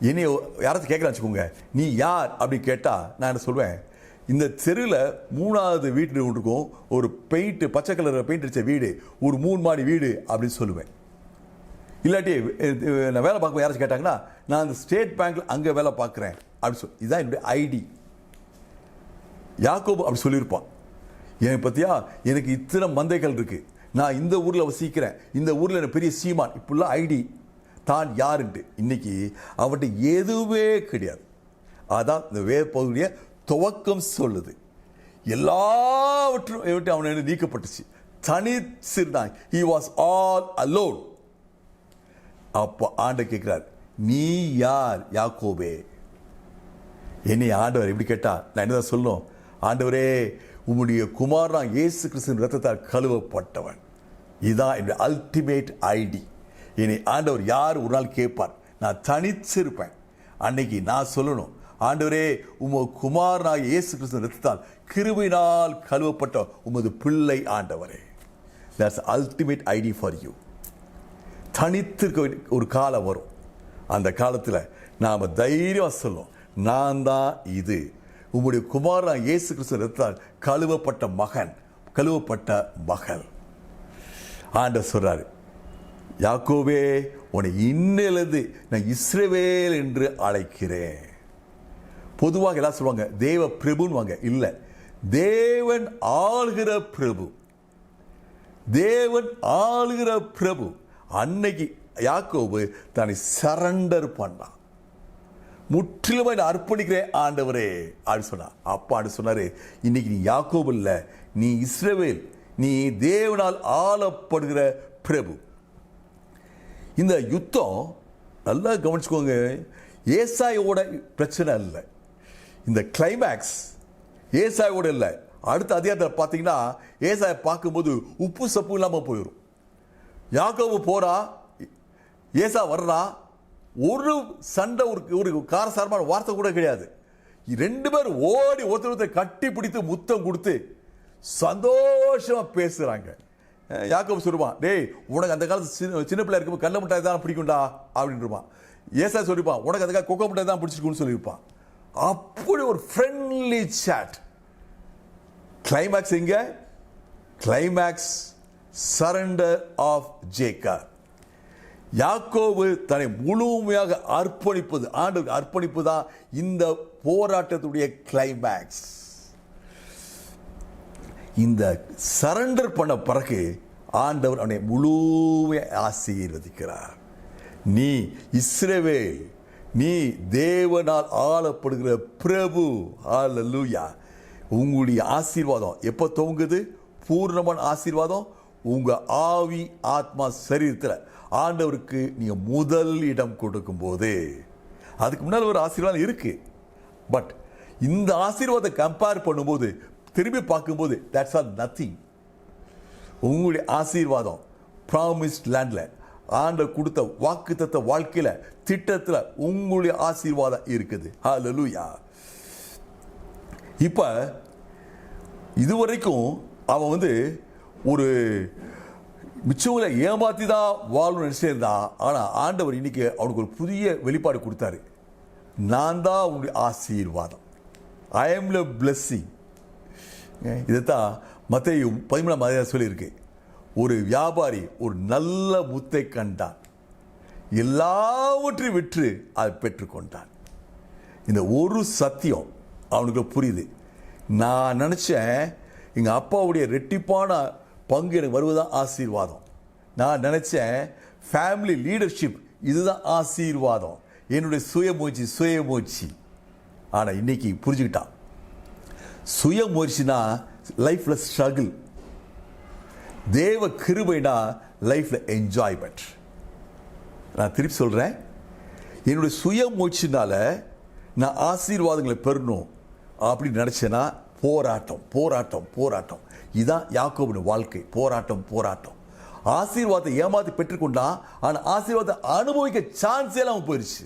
என்னை யாராச்சும் கேட்குறான்னு வச்சுக்கோங்க, நீ யார் அப்படின்னு கேட்டால் நான் என்ன சொல்வேன்? இந்த தெருவில் 3வது வீட்டு இருக்கும், ஒரு பெயிண்ட், பச்சை கலர் பெயிண்ட் அடித்த வீடு, ஒரு 3 மாடி வீடு அப்படின்னு சொல்லுவேன். இல்லாட்டி நான் வேலை பார்க்க யாராச்சும் கேட்டாங்கன்னா, நான் அந்த ஸ்டேட் பேங்க்கில் அங்கே வேலை பார்க்குறேன் அப்படின்னு சொல்லி, இதுதான் என்னுடைய ஐடி. யாக்கோபு அப்படி சொல்லியிருப்பான். எனக்கு பற்றியா, எனக்கு இத்தனை மந்தைகள் இருக்குது, நான் இந்த ஊரில் வசிக்கிறேன், இந்த ஊரில் எனக்கு பெரிய சீமான், இப்படிலாம் ஐடி தான் யாருன்ட்டு. இன்னைக்கு அவன்கிட்ட எதுவுமே கிடையாது. அதான் இந்த வேத பகுதியை துவக்கம் சொல்லுது. எல்லாவற்றும் அவனை நீக்கப்பட்டுச்சு. தனிச்சிருந்தான். He was all alone. அப்போ ஆண்டவர் கேட்கிறார், நீ யார் யாக்கோபே? என்னை ஆண்டவர் எப்படி கேட்டா நான் என்னதான் சொல்லணும்? ஆண்டவரே, உம்முடைய குமாரன் இயேசு கிறிஸ்துவின் ரத்தத்தால் கழுவப்பட்டவன். இதுதான் என்னுடைய அல்டிமேட் ஐடி. என்னை ஆண்டவர் யார் ஒரு நாள் கேட்பார், நான் தனிச்சிருப்பேன். அன்னைக்கு நான் சொல்லணும், ஆண்டவரே, உமது குமாரனாகிய இயேசு கிறிஸ்துவின் ரத்தத்தால் கிருபையினால் கழுவப்பட்ட உமது பிள்ளை ஆண்டவரே. That's ultimate ID for you. தனித்திருக்க ஒரு காலம் வரும். அந்த காலத்தில் நாம் தைரியமாக சொல்லும், நான் தான் இது, உம்முடைய குமாரன் இயேசு கிறிஸ்து ரத்தத்தால் கழுவப்பட்ட மகன், கழுவப்பட்ட மகள். ஆண்டவர் சொல்றாரு, யாக்கோபே உன்னை இன்னிலிருந்து நான் இஸ்ரவேல் என்று அழைக்கிறேன். பொதுவாக எல்லாம் சொல்லுவாங்க தேவ பிரபுன்னு, இல்லை, தேவன் ஆளுகிற பிரபு, தேவன் ஆளுகிற பிரபு. அன்னைக்கு யாக்கோபு தன்னை சரண்டர் பண்ணான். முற்றிலுமே நான் அர்ப்பணிக்கிறேன் ஆண்டவரே அப்படி சொன்னான். அப்பா அப்படி சொன்னாரு, இன்னைக்கு நீ யாக்கோபு இல்லை, நீ இஸ்ரவேல், நீ தேவனால் ஆளப்படுகிற பிரபு. இந்த யுத்தம் நல்லா கவனிச்சுக்கோங்க, ஏசாயோட பிரச்சனை இல்லை. இந்த கிளைமேக்ஸ் ஏசாயோட இல்லை. அடுத்த அதிகாரத்தில் பார்த்தீங்கன்னா ஏசாயை பார்க்கும்போது உப்பு சப்பு இல்லாமல் போயிடும். யாக்கோபு போறா, ஏசா வர்றா, ஒரு சண்டை, ஒரு காரசாரமான வார்த்தை கூட கிடையாது. 2 பேர் ஓடி ஒருத்தர் கட்டி பிடித்து முத்தம் கொடுத்து சந்தோஷமா பேசுறாங்க. யாக்கோபு சொல்லுவான், டேய் உனக்கு அந்த காலத்து சின்ன பிள்ளை இருக்கும்போது கடல மிட்டாய் தான் பிடிக்கும்டா அப்படின்றான். ஏசா சொல்லிப்பான், உனக்கு அந்த கொக்கோ மிட்டாய் தான் பிடிச்சிருக்குன்னு சொல்லியிருப்பான். அப்படி ஒரு ஃப்ரெண்ட்லி சாட். கிளைமேக்ஸ் எங்க? Climax surrender of Jacob. Yakobu தன்னை முழுமையாக அர்ப்பணிப்பது, ஆண்டவருக்கு அர்ப்பணிப்பு தான் இந்த போராட்டத்துடைய கிளைமேக்ஸ். இந்த சரண்டர் பண்ண பிறகு ஆண்டவர் அவனை முழுமையாக ஆசீர்வதிக்கிறார். நீ இஸ்ரவேல், நீ தேவனால் ஆளப்படுகிற பிரபு. ஹல்லேலூயா. உங்களுடைய ஆசீர்வாதம் எப்போ துவங்குது? பூர்ணமான ஆசீர்வாதம் உங்க ஆவி, ஆத்மா, சரீரத்தில் ஆண்டவருக்கு நீங்க முதல் இடம் கொடுக்கும் போது. அதுக்கு முன்னால் ஒரு ஆசீர்வாதம் இருக்கு, பட் இந்த ஆசீர்வாதத்தை கம்பேர் பண்ணும்போது, திரும்பி பார்க்கும்போது, தட்ஸ் ஆல் நத்திங். உங்களுடைய ஆசீர்வாதம் ப்ராமிஸ்ட் லேண்ட்ல ஆண்டவர் கொடுத்த வாக்குத்தத்த வாழ்க்கையில, திட்டத்துல உங்களுடைய ஆசீர்வாதம் இருக்குது. ஹல்லேலூயா. இப்ப இதுவரைக்கும் அவன் ஒரு மிச்சவங்களை ஏமாத்தி தான் வாழணும்னு நினைச்சிருந்தான். ஆனால் ஆண்டவர் இன்னைக்கு அவனுக்கு ஒரு புதிய வெளிப்பாடு கொடுத்தாரு. நான் தான் உங்களுடைய ஆசீர்வாதம். I am the blessing. இதைத்தான் மத்தேயு 13 சொல்லியிருக்கு. ஒரு வியாபாரி ஒரு நல்ல முத்தை கண்டான், எல்லாவற்றையும் விற்று அதை பெற்றுக்கொண்டான். இந்த ஒரு சத்தியம் அவனுக்கு புரியுது. நான் நினைச்சேன் எங்க அப்பாவுடைய ரெட்டிப்பான பங்கு எனக்கு வருவதுதான் ஆசீர்வாதம். நான் நினைச்சேன் ஃபேமிலி லீடர்ஷிப் இதுதான் ஆசீர்வாதம், என்னுடைய சுயமுயற்சி. ஆனா இன்னைக்கு புரிஞ்சுக்கிட்டான், சுயமுயற்சினா லைஃப்ல ஸ்ட்ரகிள், தேவ கிருபைனா லைஃப்ல என்ஜாய்மெண்ட். நான் திருப்பி சொல்றேன், என்னுடைய சுயமுயற்சினால நான் ஆசீர்வாதங்களை பெறணும் அப்படின்னு நினைச்சேன்னா போராட்டம். இதுதான் யாக்கோபுடைய வாழ்க்கை. போராட்டம். ஆசீர்வாதத்தை ஏமாத்தி பெற்றுக்கொண்டான், ஆனா ஆசீர்வாதத்தை அனுபவிக்க சான்ஸ் எல்லாம் போயிருச்சு.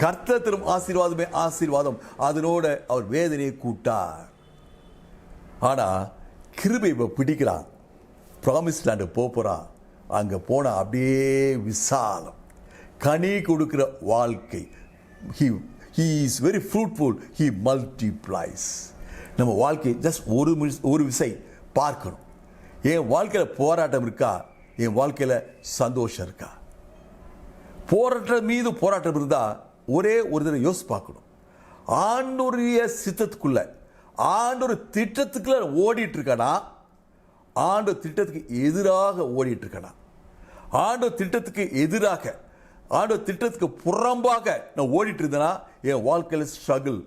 கர்த்தர் தரும் ஆசீர்வாதமே ஆசீர்வாதம், அதனோட அவர் வேதனையை கூட்டார். ஆனா கிருபை பிடிக்கிறான், ப்ராமிஸ் லேண்டு போறான். அங்க போனா அப்படியே விசாலம், கனி கொடுக்கிற வாழ்க்கை. He is very fruitful, he multiplies. நம்ம வாழ்க்கை ஜஸ்ட் ஒரு விசை பார்க்கணும். என் வாழ்க்கையில் போராட்டம் இருக்கா, என் வாழ்க்கையில் சந்தோஷம் இருக்கா? போராட்டம் மீது போராட்டம் இருந்தா ஒரே ஒரு தடவை யோசிச்சு பார்க்கணும். ஆண்டவருடைய சித்தத்துக்குள்ள, ஆண்டவர் திட்டத்துக்குள்ள ஓடிட்டு இருக்கானா, ஆண்டவர் திட்டத்துக்கு எதிராக ஓடிட்டு இருக்கானா? ஆண்டவர் திட்டத்துக்கு எதிராக, ஆண்டவர் திட்டத்துக்கு புறம்பாக நான் ஓடிட்டு இருந்தேன்னா என் வாழ்க்கையில் ஸ்ட்ரகிள்.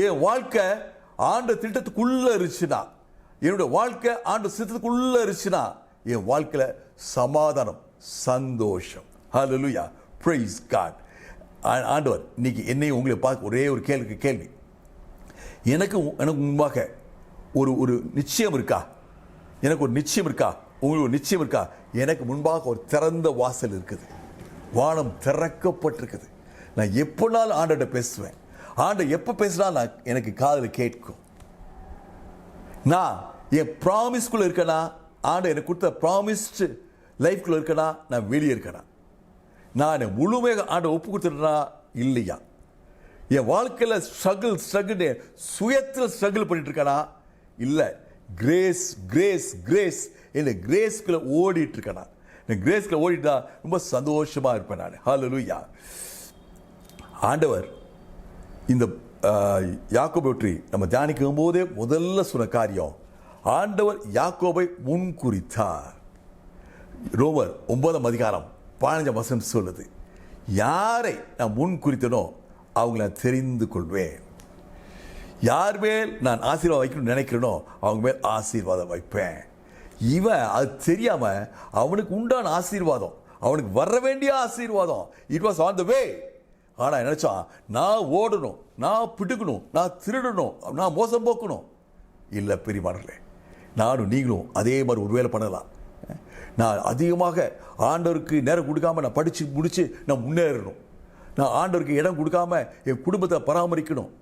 என் வாழ்க்கை ஆண்டவர் திட்டத்துக்குள்ள இருந்துச்சுன்னா, என்னுடைய வாழ்க்கை ஆண்டவர் சித்தத்துக்குள்ள இருந்துச்சுன்னா என் வாழ்க்கையில் சமாதானம், சந்தோஷம். ஹல்லேலூயா, பிரைஸ் காட். ஆண்டவர் இன்னைக்கு என்னையும் உங்களை பார்க்க ஒரே ஒரு கேள்வி, எனக்கு முன்பாக ஒரு நிச்சயம் இருக்கா? எனக்கு ஒரு நிச்சயம் இருக்கா? உங்களுக்கு ஒரு நிச்சயம் இருக்கா? எனக்கு முன்பாக ஒரு திறந்த வாசல் இருக்குது, வானம் திறக்கப்பட்டிருக்குது. நான் எப்போனாலும் ஆண்டவர்கிட்ட பேசுவேன். ஆண்டவர் எப்போ பேசினா எனக்கு காதில் கேட்கும். நான் என் ப்ராமிஸ்குள்ள இருக்கேனா, ஆண்டவர் எனக்கு கொடுத்த ப்ராமிஸ்டு லைஃப்குள்ள இருக்கேனா, நான் வெளியே இருக்கேனா, நான் முழுமையாக ஆண்டவர் ஒப்பு கொடுத்துட்டேனா இல்லையா? என் வாழ்க்கையில் ஸ்ட்ரகிள் சுயத்தில் ஸ்ட்ரகிள் பண்ணிட்டு இருக்கானா? இல்லை, கிரேஸ் கிரேஸ் கிரேஸ் என்ன கிரேஸ்குள்ள ஓடிட்டு இருக்கானா? நான் கிரேஸ்குள்ள ஓடிட்டா ரொம்ப சந்தோஷமா இருப்பேன் நான். ஹல்லேலூயா. ஆண்டவர் இந்த யாக்கோபை பற்றி நம்ம தியானிக்கும் போதே முதல்ல சொன்ன காரியம், ஆண்டவர் யாக்கோபை முன்குறித்தார். ரோமர் 9:15 சொல்லுது, யாரை நான் முன் குறித்தனோ அவங்கள நான் தெரிந்து கொள்வேன். யார் மேல் நான் ஆசீர்வாதம் வைக்கணும்னு நினைக்கிறேனோ அவங்க மேல் ஆசீர்வாதம் வைப்பேன். இவன் அது தெரியாம அவனுக்கு உண்டான ஆசீர்வாதம், அவனுக்கு வர வேண்டிய ஆசீர்வாதம், இட் வாஸ் ஆன் த வே. ஆனால் நினைச்சான், நான் ஓடணும், நான் பிடுக்கணும், நான் திருடணும், நான் மோசம் போக்கணும். இல்லை பிரியமானவர்களே, நானும் நீங்களும் அதே மாதிரி ஒரு வேலை பண்ணலாம். நான் அதிகமாக ஆண்டவருக்கு நேரம் கொடுக்காம நான் படித்து முடித்து நான் முன்னேறணும், நான் ஆண்டவருக்கு இடம் கொடுக்காம என் குடும்பத்தை பராமரிக்கணும்.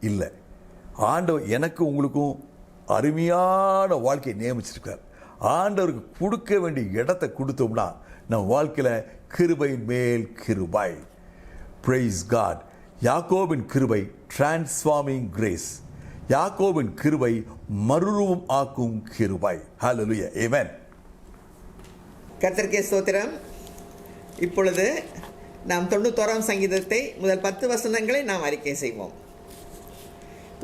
இல்லை, ஆண்டவர் எனக்கு உங்களுக்கும் அருமையான வாழ்க்கையை நியமிச்சிருக்கார். ஆண்டவருக்கு கொடுக்க வேண்டிய இடத்தை கொடுத்தோம்னா நம்ம வாழ்க்கையில் கிருபையின் மேல் கிருபை. Praise God. யாக்கோபின் கிருபை டிரான்ஸ்ஃபார்மிங் கிரேஸ். யாக்கோபின் கிருபை மறுரூபம் ஆக்கும் கிருபை. ஹல்லேலூயா, ஆமென். கர்த்தருக்கே ஸ்தோத்திரம். இப்பொழுது நாம் 91ஆம் சங்கீதத்தை முதல் 10 வசனங்களை நாம் அறிக்கை செய்வோம்.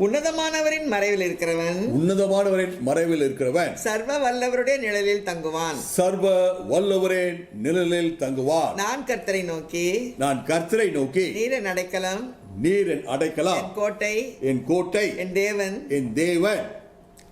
உன்னதமானவரின் மறைவில் இருக்கிறவன், உன்னதமானவரின் மறைவில் இருக்கிறவன் சர்வ வல்லவருடைய நிழலில் தங்குவான். சர்வ வல்லவரின் நிழலில் தங்குவான். நான் கர்த்தரை நோக்கி, நான் கர்த்தரை நோக்கி, நீர் என் அடைக்கலம், நீர் என் அடைக்கலம், என் கோட்டை, என் கோட்டை, என் தேவன், என் தேவன்,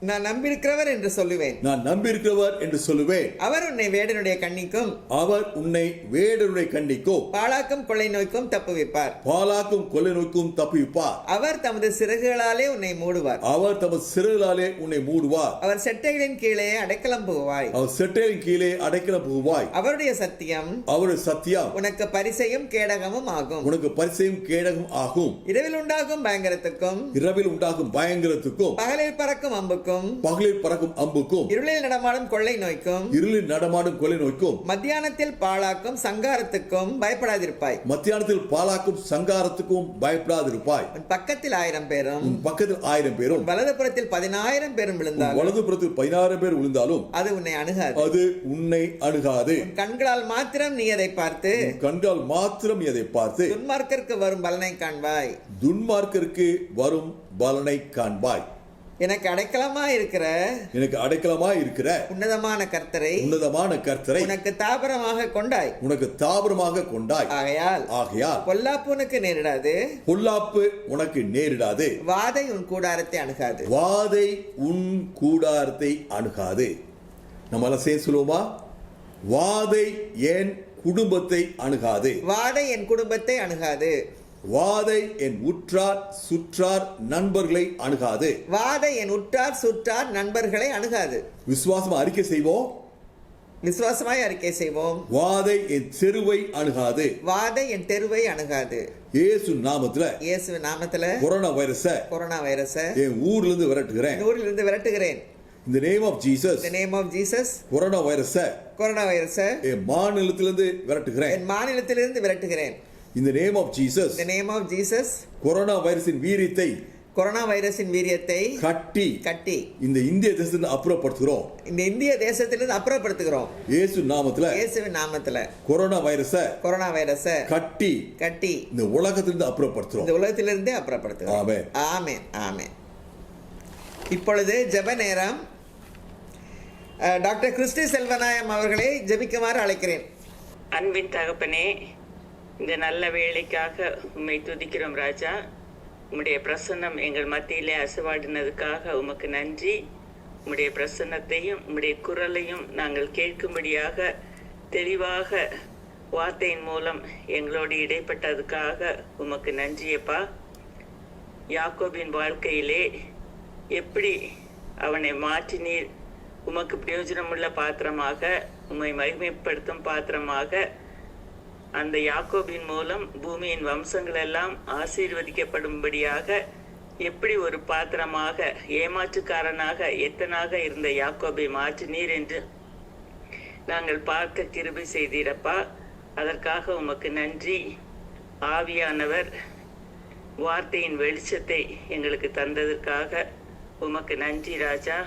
நான் நம்பியிருக்கிறவர் என்று சொல்லுவேன். நான் நம்பியிருக்கிறவர் என்று சொல்லுவேன். அவர் உன்னை வேடனுடைய கண்ணிக்கும், அவர் உன்னை வேடனுடைய கண்ணிக்கும், பாழாக்கும் கொள்ளை நோய்க்கும் தப்புவிப்பார். பாலாக்கும் கொள்ளை நோய்க்கும் தப்புவிப்பார். அவர் தமது சிறகுகளாலே உன்னை மூடுவார். அவர் தமது சிறகுகளாலே உன்னை மூடுவார். அவர் செட்டைகளின் கீழே அடைக்கலம் புகுவாய். அவர் செட்டையின் கீழே அடைக்கலம் புகுவாய். அவருடைய சத்தியம், அவருடைய சத்தியம் உனக்கு பரிசையும் கேடகமும் ஆகும். உனக்கு பரிசையும் கேடகம் ஆகும். இரவில் உண்டாகும் பயங்கரத்துக்கும், இரவில் உண்டாகும் பயங்கரத்துக்கும், பகலில் பறக்கும் அம்புக்கும், பகலில் பறக்கும் அம்புக்கும், இருளில் நடமாடும் கொள்ளை நோய்க்கும், இருளில் நடமாடும் கொள்ளை நோய்க்கும், மத்தியானத்தில் பாழாக்கும் சங்காரத்துக்கும் பயப்படாதிருப்பாய். மத்தியானத்தில் பாலாக்கும் சங்காரத்துக்கும் பயப்படாதிருப்பாய். உன் பக்கத்தில் 1000 பேரும், உன் பக்கத்தில் 1000 பேரும், வலதுபுறத்தில் 10000 பேரும் விழுந்தாலும், வலதுபுறத்தில் 10000 பேர் விழுந்தாலும் அது உன்னை அணுகாது. அது உன்னை அணுகாது. கண்களால் மாத்திரம் நீ அதை பார்த்து, கண்கால் மாத்திரம் நீ அதை பார்த்து, துன்மார்க்கருக்கு வரும் பலனை காண்பாய். துன்மார்க்கருக்கு வரும் பலனை காண்பாய். எனக்கு அடைக்கலமா இருக்கிற, எனக்கு அடைக்கலமா இருக்கிற உன்னதமான கர்த்தரை, உன்னதமான கர்த்தரை உனக்கு தாபரமாக கொண்டாய். உனக்கு தாபரமாக கொண்டாய். ஆகையால் பொல்லாப்பு உனக்கு நேரிடாது, பொல்லாப்பு உனக்கு நேரிடாது. வாதை உன் கூடாரத்தை அணுகாது. வாதை உன் கூடாரத்தை அணுகாது. நம்ம எல்லாம் சேர்ந்து சொல்லுவோமா? வாதை என் குடும்பத்தை அணுகாது. வாதை என் குடும்பத்தை அணுகாது. வாதை என் உற்றார் சுற்றார் நண்பர்களை அணுகாது. வாதை என் உற்றார் சுற்றார் நண்பர்களை அணுகாது. விசுவாசமா அறிக்கை செய்வோம். விசுவாசமாய் அறிக்கை செய்வோம். வாதை என் தெருவை அணுகாது. வாதை என் தெருவை அணுகாது. இயேசு நாமத்துல, இயேசு நாமத்துல கொரோனா வைரஸ என் ஊர்ல இருந்து விரட்டுகிறேன். ஊரில் இருந்து விரட்டுகிறேன். In the name of Jesus. In the name of Jesus. Corona virus என் மாநிலத்திலிருந்து விரட்டுகிறேன். என் மாநிலத்திலிருந்து விரட்டுகிறேன். In the name of Jesus. In the name of Jesus. Corona வைரஸின் வீரியத்தை, கொரோனா வைரஸின் வீரியத்தை கட்டி இந்த இந்திய தேசத்திலிருந்து அப்புறப்படுத்துகிறோம். இந்த இந்திய தேசத்திலிருந்து அப்புறப்படுத்துகிறோம். இயேசுவின் நாமத்துல கொரோனா வைரஸ கட்டி இந்த உலகத்திலிருந்து அப்புறப்படுத்துகிறோம். இந்த உலகத்திலிருந்தே அப்புறப்படுத்துகிறோம். ஆமென். ஆமென். ஆமென். இப்பொழுது ஜெப நேரம். டாக்டர் கிறிஸ்டி செல்வநாயம் அவர்களை ஜெபிக்குமாறு அழைக்கிறேன். அன்பின் தகப்பனே, இந்த நல்ல வேலைக்காக உம்மை துதிக்கிறோம் ராஜா. உம்முடைய பிரசன்னம் எங்கள் மத்தியிலே அசைவாடினதுக்காக உமக்கு நன்றி. உம்முடைய பிரசன்னத்தையும் உம்முடைய குரலையும் நாங்கள் கேட்கும்படியாக தெளிவாக வார்த்தையின் மூலம் எங்களோடு இடைப்பட்டதுக்காக உமக்கு நன்றியப்பா. யாக்கோபின் வாழ்க்கையிலே எப்படி அவனை மாற்றினீர், உமக்கு பிரயோஜனமுள்ள பாத்திரமாக, உம்மை மகிமைப்படுத்தும் பாத்திரமாக, அந்த யாக்கோபின் மூலம் பூமியின் வம்சங்கள் எல்லாம் ஆசீர்வதிக்கப்படும்படியாக எப்படி ஒரு பாத்திரமாக, ஏமாற்றுக்காரனாக எத்தனாக இருந்த யாக்கோபை மாற்றினீர் என்று நாங்கள் பார்க்க கிருபை செய்தீரப்பா. அதற்காக உமக்கு நன்றி. ஆவியானவர் வார்த்தையின் வெளிச்சத்தை எங்களுக்கு தந்ததற்காக உமக்கு நன்றி ராஜா.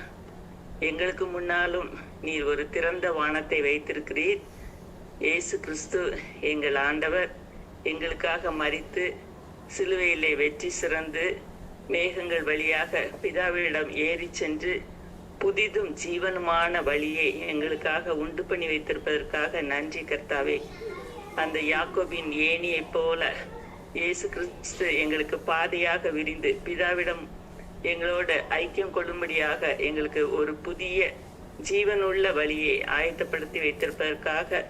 எங்களுக்கு முன்னாலும் நீர் ஒரு திறந்த வானத்தை வைத்திருக்கிறீர். இயேசு கிறிஸ்து எங்கள் ஆண்டவர் எங்களுக்காக மரித்து சிலுவையிலே வெற்றி சிறந்து மேகங்கள் வழியாக பிதாவிடம் ஏறி சென்று புதிதும் ஜீவனுமான வழியை எங்களுக்காக உண்டு பண்ணி வைத்திருப்பதற்காக நன்றி கர்த்தாவே. அந்த யாக்கோபின் ஏணியைப் போல இயேசு கிறிஸ்து எங்களுக்கு பாதையாக விரிந்து பிதாவிடம் எங்களோட ஐக்கியம் கொள்ளும்படியாக எங்களுக்கு ஒரு புதிய ஜீவனுள்ள வழியை ஆயத்தப்படுத்தி வைத்திருப்பதற்காக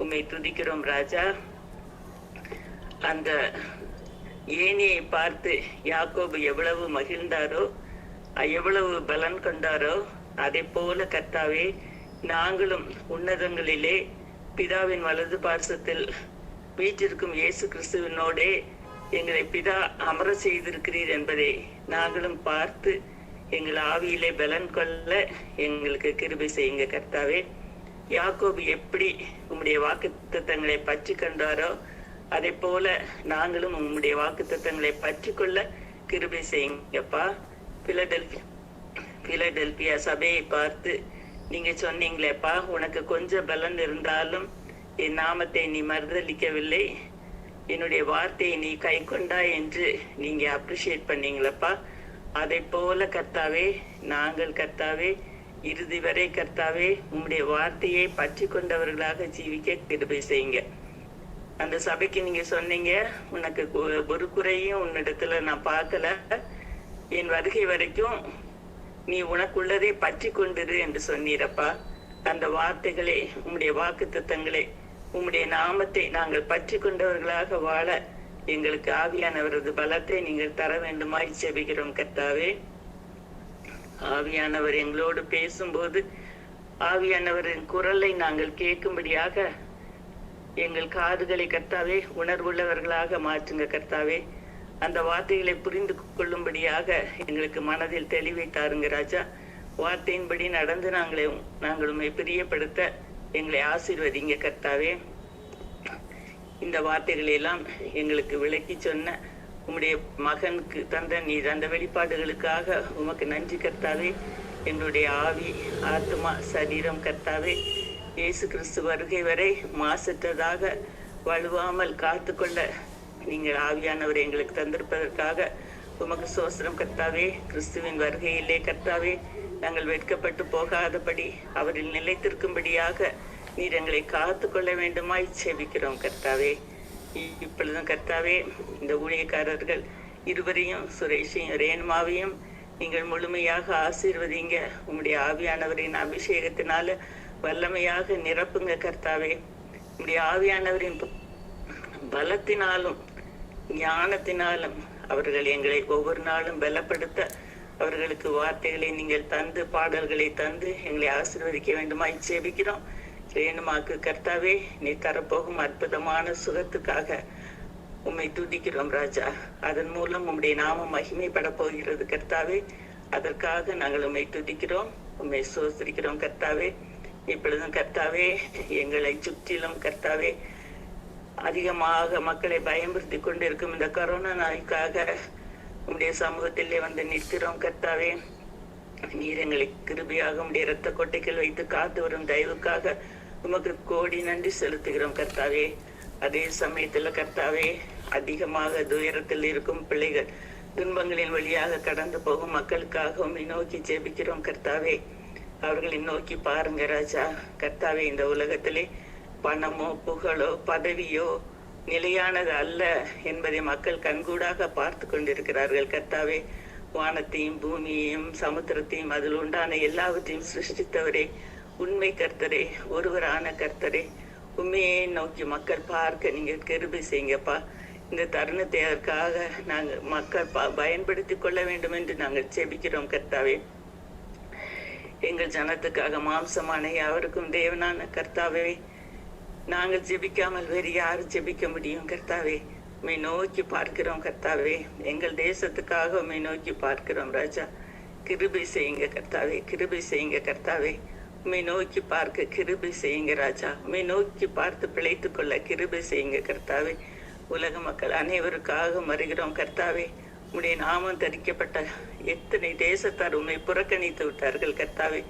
உம்மை துதிக்கிறோம் ராஜா. அந்த ஏணியை பார்த்து யாக்கோபு எவ்வளவு மகிழ்ந்தாரோ, எவ்வளவு பலன் கொண்டாரோ, அதை போல கர்த்தாவே நாங்களும் உன்னதங்களிலே பிதாவின் வலது பார்சத்தில் வீற்றிருக்கும் இயேசு கிறிஸ்துவினோடே எங்களை பிதா அமர செய்திருக்கிறீர் என்பதை நாங்களும் பார்த்து எங்கள் ஆவியிலே பலன் கொள்ள எங்களுக்கு கிருபை செய்யுங்க கர்த்தாவே. யாக்கோபு எப்படி உம்முடைய வாக்குத்தத்தங்களை பற்றி கொண்டாரோ அதை போல நாங்களும் உம்முடைய வாக்குத்தத்தங்களை பற்றி கொள்ள கிருபை செய்யுங்கப்பா. பிலடெல்பியா சபையை பார்த்து நீங்க சொன்னீங்களேப்பா, உனக்கு கொஞ்சம் பலன் இருந்தாலும் என் நாமத்தை நீ மறுதளிக்கவில்லை, என்னுடைய வார்த்தையை நீ கை கொண்டாய் என்று நீங்க அப்ரிஷியேட் பண்ணீங்களப்பா. அதை போல கர்த்தாவே நாங்கள் கர்த்தாவே இறுதி வரை கர்த்தாவே உம்முடைய வார்த்தையை பற்றி கொண்டவர்களாக ஜீவிக்க கிருபை செய்யுங்க. அந்த சபைக்கு நீங்க சொன்னீங்க, உனக்கு ஒரு குறையும் உன்னிடத்துல நான் பார்க்கல, என் வருகை வரைக்கும் நீ உனக்குள்ளதே பற்றி கொண்டிரு என்று சொன்னீரப்பா. அந்த வார்த்தைகளை உம்முடைய வாக்குத்தத்தங்களை உம்முடைய நாமத்தை நாங்கள் பற்றி கொண்டவர்களாக வாழ எங்களுக்கு ஆவியானவரது பலத்தை நீங்கள் தர வேண்டுமாய் ஜெபிக்கிறோம் கர்த்தாவே. ஆவியானவர் எங்களோடு பேசும்போது ஆவியானவரின் குரலை நாங்கள் கேட்கும்படியாக எங்கள் காதுகளை கர்த்தாவே உணர்வுள்ளவர்களாக மாற்றுங்க கர்த்தாவே. அந்த வார்த்தைகளை புரிந்து கொள்ளும்படியாக எங்களுக்கு மனதில் தெளிவை தாருங்க ராஜா. வார்த்தையின்படி நடந்து நாங்கள் உண்மை பிரியப்படுத்த எங்களை ஆசீர்வதிங்க கர்த்தாவே. இந்த வார்த்தைகளை எல்லாம் எங்களுக்கு விளக்கி சொன்ன உம்முடைய மகனுக்கு தந்த நீர் அந்த வெளிப்பாடுகளுக்காக உமக்கு நன்றி கர்த்தாவே. எங்களுடைய ஆவி, ஆத்மா, சரீரம் கர்த்தாவே இயேசு கிறிஸ்து வருகை வரை மாசற்றதாக வலுவாமல் காத்து கொள்ள நீங்கள் ஆவியானவர் எங்களுக்கு தந்திருப்பதற்காக உமக்கு சோஸ்திரம் கர்த்தாவே. கிறிஸ்துவின் வருகையிலே கர்த்தாவே நாங்கள் வெட்கப்பட்டு போகாதபடி அவரில் நிலைத்திருக்கும்படியாக நீர் எங்களை காத்து கொள்ள வேண்டுமாய் செபிக்கிறோம் கர்த்தாவே. இப்பொழுதும் கர்த்தாவே இந்த ஊழியக்காரர்கள் இருவரையும், சுரேஷையும் ரேணுமாவையும் நீங்கள் முழுமையாக ஆசீர்வதிங்க. உம்முடைய ஆவியானவரின் அபிஷேகத்தினால வல்லமையாக நிரப்புங்க கர்த்தாவே. உம்முடைய ஆவியானவரின் பலத்தினாலும் ஞானத்தினாலும் அவர்கள் எங்களை ஒவ்வொரு நாளும் பலப்படுத்த அவர்களுக்கு வார்த்தைகளை நீங்கள் தந்து பாடல்களை தந்து எங்களை ஆசீர்வதிக்க வேண்டுமாய் ஜெபிக்கிறோம். ரேணுமாக்கு கர்த்தாவே நீ தரப்போகும் அற்புதமான சுகத்துக்காக உம்மை துதிக்கிறோம் ராஜா. அதன் மூலம் உம்முடைய நாமம் மகிமைப்பட போகிறது கர்த்தாவே. அதற்காக நாங்கள் உம்மை துதிக்கிறோம், உம்மை சோஸ்திரிக்கிறோம் கர்த்தாவே. இப்பொழுதும் கர்த்தாவே எங்களை சுற்றிலும் கர்த்தாவே அதிகமாக மக்களை பயமுறுத்தி கொண்டிருக்கும் இந்த கொரோனா நோய்க்காக உம்முடைய சமூகத்திலே வந்து நிற்கிறோம் கர்த்தாவே. நீர் எங்களை கிருபையாக உம்முடைய இரத்த கொட்டைகள் வைத்து காத்து வரும் தயவுக்காக உமக்கு கோடி நன்றி செலுத்துகிறோம் கர்த்தாவே. அதே சமயத்துல கர்த்தாவே அதிகமாக துயரத்தில் இருக்கும் பிள்ளைகள், துன்பங்களின் வழியாக கடந்து போகும் மக்களுக்காக உம்மை நோக்கி ஜெபிக்கிறோம் கர்த்தாவே. அவர்களை நோக்கி பாருங்க ராஜா. கர்த்தாவே இந்த உலகத்திலே பணமோ புகழோ பதவியோ நிலையானது அல்ல என்பதை மக்கள் கண்கூடாக பார்த்து கொண்டிருக்கிறார்கள் கர்த்தாவே. வானத்தையும் பூமியையும் சமுத்திரத்தையும் அதில் உண்டான எல்லாவற்றையும் சிருஷ்டித்தவரே, உண்மை கர்த்தரே, ஒருவரான கர்த்தரே, உண்மையை நோக்கி மக்கள் பார்க்க நீங்க கிருபை செய்யுங்கப்பா. இந்த தருணத்தை அதற்காக நாங்கள் மக்கள் பயன்படுத்தி கொள்ள வேண்டும் என்று நாங்கள் ஜெபிக்கிறோம் கர்த்தாவே. எங்கள் ஜனத்துக்காக மாம்சமான யாவருக்கும் தேவனான கர்த்தாவே நாங்கள் ஜெபிக்காமல் வேறு யாரும் ஜெபிக்க முடியும் கர்த்தாவே. உம்மை நோக்கி பார்க்கிறோம் கர்த்தாவே. எங்கள் தேசத்துக்காக உம்மை நோக்கி பார்க்கிறோம் ராஜா. கிருபை செய்யுங்க கர்த்தாவே, கிருபை செய்யுங்க கர்த்தாவே. உம்மை நோக்கி பார்க்க கிருபை செய்யுங்க ராஜா. உம்மை நோக்கி பார்த்து பிழைத்துக் கொள்ள கிருபை செய்யுங்க கர்த்தாவே. உலக மக்கள் அனைவருக்காக வருகிறோம் கர்த்தாவே. உம்முடைய நாமம் தரிக்கப்பட்ட எத்தனை தேசத்தார் உம்மை புறக்கணித்து விட்டார்கள் கர்த்தாவே.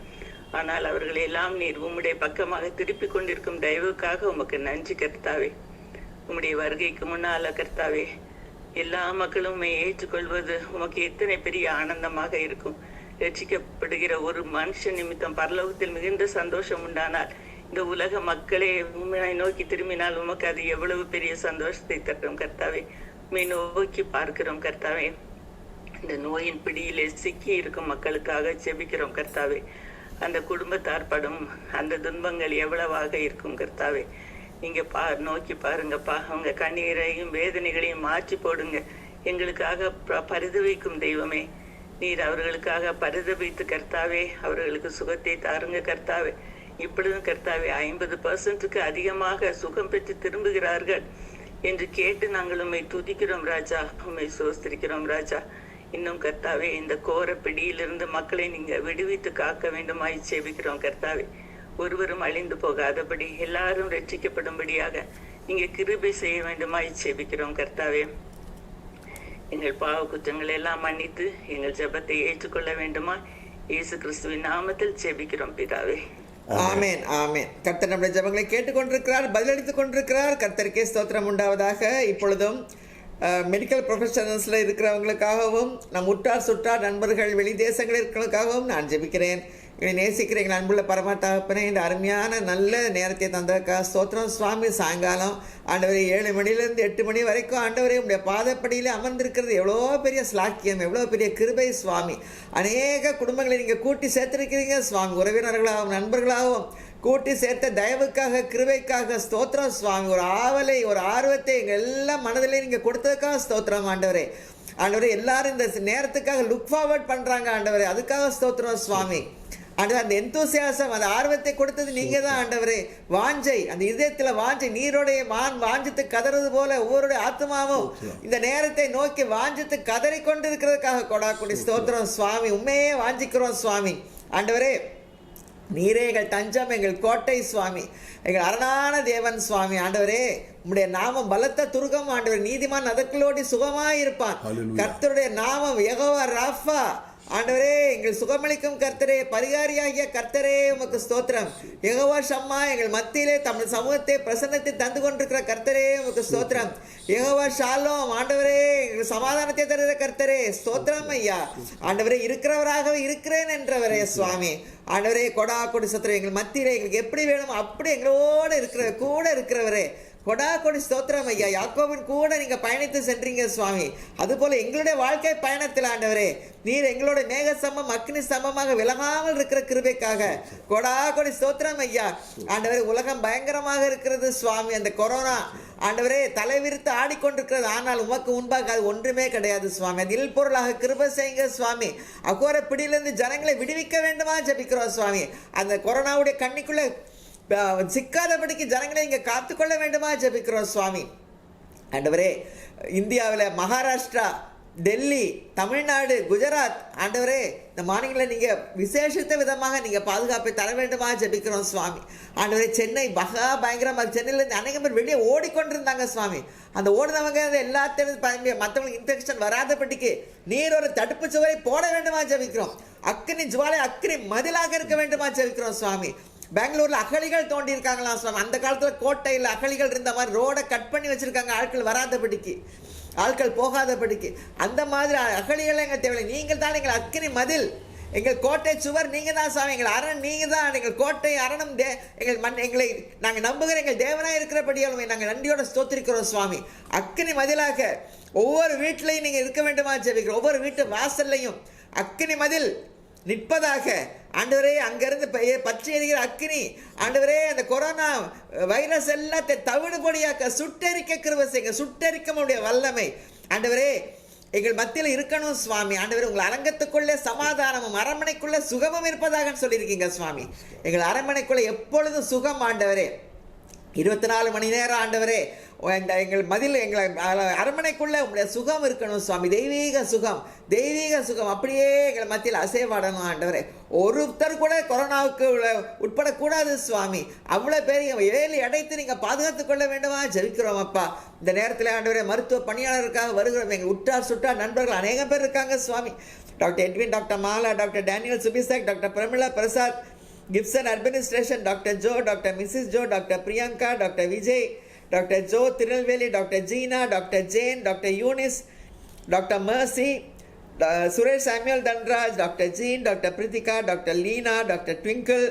ஆனால் அவர்களை எல்லாம் நீர் உம்முடைய பக்கமாக திருப்பி கொண்டிருக்கும் தயவுக்காக உமக்கு நன்றி கர்த்தாவே. உம்முடைய வருகைக்கு முன்னால கர்த்தாவே எல்லா மக்களும் உம்மை ஏற்றுக்கொள்வது உமக்கு எத்தனை பெரிய ஆனந்தமாக இருக்கும். ரட்சிக்கப்படுகிற ஒரு மனுஷன் நிமித்தம் பரலோகத்தில் மிகுந்த சந்தோஷம் உண்டானால் இந்த உலக மக்களே உம்மை நோக்கி திரும்பினால் உமக்கு அது எவ்வளவு பெரிய சந்தோஷத்தை தரும் கர்த்தாவே. உம்மை நோக்கி பார்க்கிறோம் கர்த்தாவே. இந்த நோயின் பிடியிலே சிக்கி இருக்கும் மக்களுக்காக ஜெபிக்கிறோம் கர்த்தாவே. அந்த குடும்பத்தார் படும் அந்த துன்பங்கள் எவ்வளவாக இருக்கும் கர்த்தாவே. நீங்க நோக்கி பாருங்கப்பா. அவங்க கண்ணீரையும் வேதனைகளையும் மாற்றி போடுங்க. எங்களுக்காக பரிதவிக்கும் தெய்வமே, நீர் அவர்களுக்காக பரிதவித்து கர்த்தாவே அவர்களுக்கு சுகத்தை தாருங்க கர்த்தாவே. இப்பொழுதும் கர்த்தாவே 50% அதிகமாக சுகம் பெற்று திரும்புகிறார்கள் என்று கேட்டு நாங்கள் உம்மை துதிக்கிறோம் ராஜா, உம்மை சோஸ்திரிக்கிறோம் ராஜா. இன்னும் கர்த்தாவே இந்த கோர பிடியிலிருந்து மக்களை நீங்க விடுவித்து காக்க வேண்டுமாய் செபிக்கிறோம் கர்த்தாவே. ஒருவரும் அழிந்து போகாதபடி எல்லாரும் ரட்சிக்கப்படும்படியாக நீங்க கிருபை செய்ய வேண்டுமாய் செபிக்கிறோம் கர்த்தாவே. எங்கள் பாவ குற்றங்களை எல்லாம் மன்னித்து எங்கள் ஜெபத்தை ஏற்றுக்கொள்ள வேண்டுமா இயேசு கிறிஸ்துவின் நாமத்தில் செபிக்கிறோம் பிதாவே. ஆமென் ஆமென். கர்த்தர் நம்முடைய ஜெபங்களை கேட்டுக்கொண்டிருக்கிறார், பதிலளித்துக் கொண்டிருக்கிறார். கர்த்தருக்கே ஸ்தோத்திரம் உண்டாவதாக. இப்பொழுதும் மெடிக்கல் ப்ரொஃபஷனல்ஸில் இருக்கிறவங்களுக்காகவும் நம் உற்றார் சுற்றார் நண்பர்கள் வெளி தேசங்களில் இருக்கிறவங்களுக்காகவும் நான் ஜெபிக்கிறேன். என்னை நேசிக்கிற எங்கள் அன்புள்ள பரமாத்தாப்பனே, இந்த அருமையான நல்ல நேரத்தை தந்தக்கா ஸ்தோத்திரம் சுவாமி. சாயங்காலம் ஆண்டவரே 7 மணிலேருந்து 8 மணி வரைக்கும் ஆண்டவரே உடைய பாதப்படியில் அமர்ந்திருக்கிறது எவ்வளோ பெரிய ஸ்லாக்கியம், எவ்வளோ பெரிய கிருபை சுவாமி. அநேக குடும்பங்களை நீங்கள் கூட்டி சேர்த்துருக்கிறீங்க சுவாமி. உறவினர்களாகவும் நண்பர்களாகவும் கூட்டி சேர்த்த தயவுக்காக கிருபைக்காக ஸ்தோத்திரம் சுவாமி. ஒரு ஆவலை ஒரு ஆர்வத்தை எங்கள் எல்லா மனதிலே நீங்கள் கொடுத்ததுக்காக ஸ்தோத்திரம் ஆண்டவரே. ஆண்டவரே எல்லாரும் இந்த நேரத்துக்காக லுக் ஃபார்வர்ட் பண்ணுறாங்க ஆண்டவரே, அதுக்காக ஸ்தோத்திரம் சுவாமி. ஆண்டவர் அந்த எந்தூசியாசம் அந்த ஆர்வத்தை கொடுத்தது நீங்க தான் ஆண்டவரே. வாஞ்சை அந்த இதயத்துல வாஞ்சை நீரோடைய வாஞ்சித்து கதறது போல ஒவ்வொருடைய ஆத்மாவும் இந்த நேரத்தை நோக்கி வாஞ்சித்து கதறி கொண்டு இருக்கிறதுக்காக கொடாக்குடி ஸ்தோத்திரம் சுவாமி. உண்மையே வாஞ்சிக்கிறோம் சுவாமி. ஆண்டவரே நீரே எங்கள் தஞ்சம், எங்கள் கோட்டை சுவாமி, எங்கள் அரணான தேவன் சுவாமி. ஆண்டவரே உம்முடைய நாமம் பலத்த துருகம் ஆண்டவர். நீதிமான் அதற்குள்ளோடி சுகமாயிருப்பான். கர்த்தருடைய நாமம் யெகோவா ராஃபா. ஆண்டவரே எங்கள் சுகமளிக்கும் கர்த்தரே, பரிகாரியாகிய கர்த்தரே உமக்கு ஸ்தோத்திரம். யெகோவா ஷம்மா எங்கள் மத்தியிலே தமிழ் சமூகத்தை பிரசன்னத்தை தந்து கொண்டிருக்கிற கர்த்தரே உமக்கு ஸ்தோத்திரம். யெகோவா ஷாலோம் ஆண்டவரே எங்கள் சமாதானத்தை தருகிற கர்த்தரே ஸ்தோத்திரம் ஐயா. ஆண்டவரே இருக்கிறவராகவே இருக்கிறேன் என்றவரே சுவாமி. ஆண்டவரே கொடா கொடி ஸ்தோத்திரம். எங்கள் மத்தியிலே எங்களுக்கு எப்படி வேணுமோ அப்படி எங்களோடு கூட இருக்கிறவரே கொடா கொடி ஸ்தோத்திரம் ஐயா. யாக்கோபின் கூட நீங்கள் பயணித்து சென்றீங்க சுவாமி. அதுபோல் எங்களுடைய வாழ்க்கை பயணத்தில் ஆண்டவரே நீர் எங்களோட மேக சமம் அக்னி சமமாக விலகாமல் இருக்கிற கிருபைக்காக கொடா கொடி ஸ்தோத்திரம் ஐயா. ஆண்டவரே உலகம் பயங்கரமாக இருக்கிறது சுவாமி. அந்த கொரோனா ஆண்டவரே தலைவிரித்து ஆடிக்கொண்டிருக்கிறது. ஆனால் உமக்கு முன்பாக அது ஒன்றுமே கிடையாது சுவாமி. அது இல்பொருளாக கிருபை செய்யுங்க சுவாமி. அகோர பிடியிலிருந்து ஜனங்களை விடுவிக்க வேண்டுமா ஜெபிக்கிறோம் சுவாமி. அந்த கொரோனாவுடைய கண்ணிக்குள்ள சிக்காதபடிக்கு ஜனங்களை இங்கே காத்துக்கொள்ள வேண்டுமா ஜெபிக்கிறோம் சுவாமி. ஆண்டவரே இந்தியாவில் மகாராஷ்டிரா, டெல்லி, தமிழ்நாடு, குஜராத் ஆண்டவரே இந்த மாநிலங்களில் நீங்கள் விசேஷித்த விதமாக நீங்கள் பாதுகாப்பை தர வேண்டுமா ஜெபிக்கிறோம் சுவாமி. ஆண்டவரே சென்னை பயங்கரமாக, சென்னையிலேருந்து அநேக பேர் வெளியே ஓடிக்கொண்டிருந்தாங்க சுவாமி. அந்த ஓடினவங்க எல்லாத்தையும் மற்றவங்களுக்கு இன்ஃபெக்ஷன் வராதபடிக்கு நீர் ஒரு தடுப்பு சுவரை போட வேண்டுமா ஜெபிக்கிறோம். அக்கினி ஜுவாலை அக்கினி மதிலாக இருக்க வேண்டுமா ஜெபிக்கிறோம் சுவாமி. பெங்களூர்ல அகழிகள் தோண்டி இருக்காங்களாம் சுவாமி. அந்த காலத்துல கோட்டையில் அகழிகள் இருந்த மாதிரி ரோடை கட் பண்ணி வச்சிருக்காங்க, ஆட்கள் வராதபடிக்கு, ஆட்கள் போகாதபடிக்கு. அந்த மாதிரி அகழிகள் எங்க தேவை. நீங்கள் தான் எங்கள் அக்கினி மதில், எங்கள் கோட்டை சுவர் நீங்க தான் சாமி. எங்கள் அரண் நீங்க தான். எங்கள் கோட்டை அரணும் எங்களை நாங்கள் நம்புகிற எங்கள் தேவனாக இருக்கிறபடியாலும் நாங்கள் நன்றியோட ஸ்தோத்திரிக்கிறோம் சுவாமி. அக்கினி மதிலாக ஒவ்வொரு வீட்டிலையும் நீங்க இருக்க வேண்டுமா ஜெபிக்கிறோம். ஒவ்வொரு வீட்டு வாசல்லையும் அக்கினி மதில் நிற்பதாக ஆண்டவரே. அங்கிருந்து பற்றி எறிகிற அக்கினி ஆண்டவரே அந்த கொரோனா வைரஸ் எல்லாத்தை தவிடுபடியாக்க சுட்டெரிக்க கிருபை செய்யுங்க. சுட்டெரிக்க முடிய வல்லமை ஆண்டவரே எங்கள் மத்தியில் இருக்கணும் சுவாமி. ஆண்டவரே உங்கள் அரங்கத்துக்குள்ளே சமாதானமும் அரண்மனைக்குள்ள சுகமும் இருப்பதாக சொல்லியிருக்கீங்க சுவாமி. எங்கள் அரண்மனைக்குள்ள எப்பொழுதும் சுகம் ஆண்டவரே. 24 மணி நேரம் ஆண்டவரே எங்கள் மதில் எங்கள் அரண்மனைக்குள்ள உங்களுடைய சுகம் இருக்கணும் சுவாமி. தெய்வீக சுகம் அப்படியே எங்கள் மத்தியில் அசைவாடணும் ஆண்டவரே. ஒருத்தர் கூட கொரோனாவுக்கு உட்படக்கூடாது சுவாமி. அவ்வளோ பேர் ஏழு அடைத்து நீங்கள் பாதுகாத்துக் கொள்ள வேண்டுமா ஜெபிக்கிறோம் அப்பா. இந்த நேரத்தில் ஆண்டவரே மருத்துவ பணியாளருக்காக வருகிறோம். எங்கள் உற்றார் சுற்றார் நண்பர்கள் அநேகம் பேர் இருக்காங்க சுவாமி. Doctor Edwin, doctor Mala, doctor Daniel Subisak, doctor Pramila Prasad, Gibson administration, doctor Joe, doctor Mrs Joe, doctor Priyanka, doctor Vijay, doctor Joe Tirunelveli, doctor Jeena, doctor Jane, doctor Eunice, doctor Mercy, Suresh Samuel Dhanraj, doctor Jean, doctor Preethika, doctor Leena, doctor Twinkle,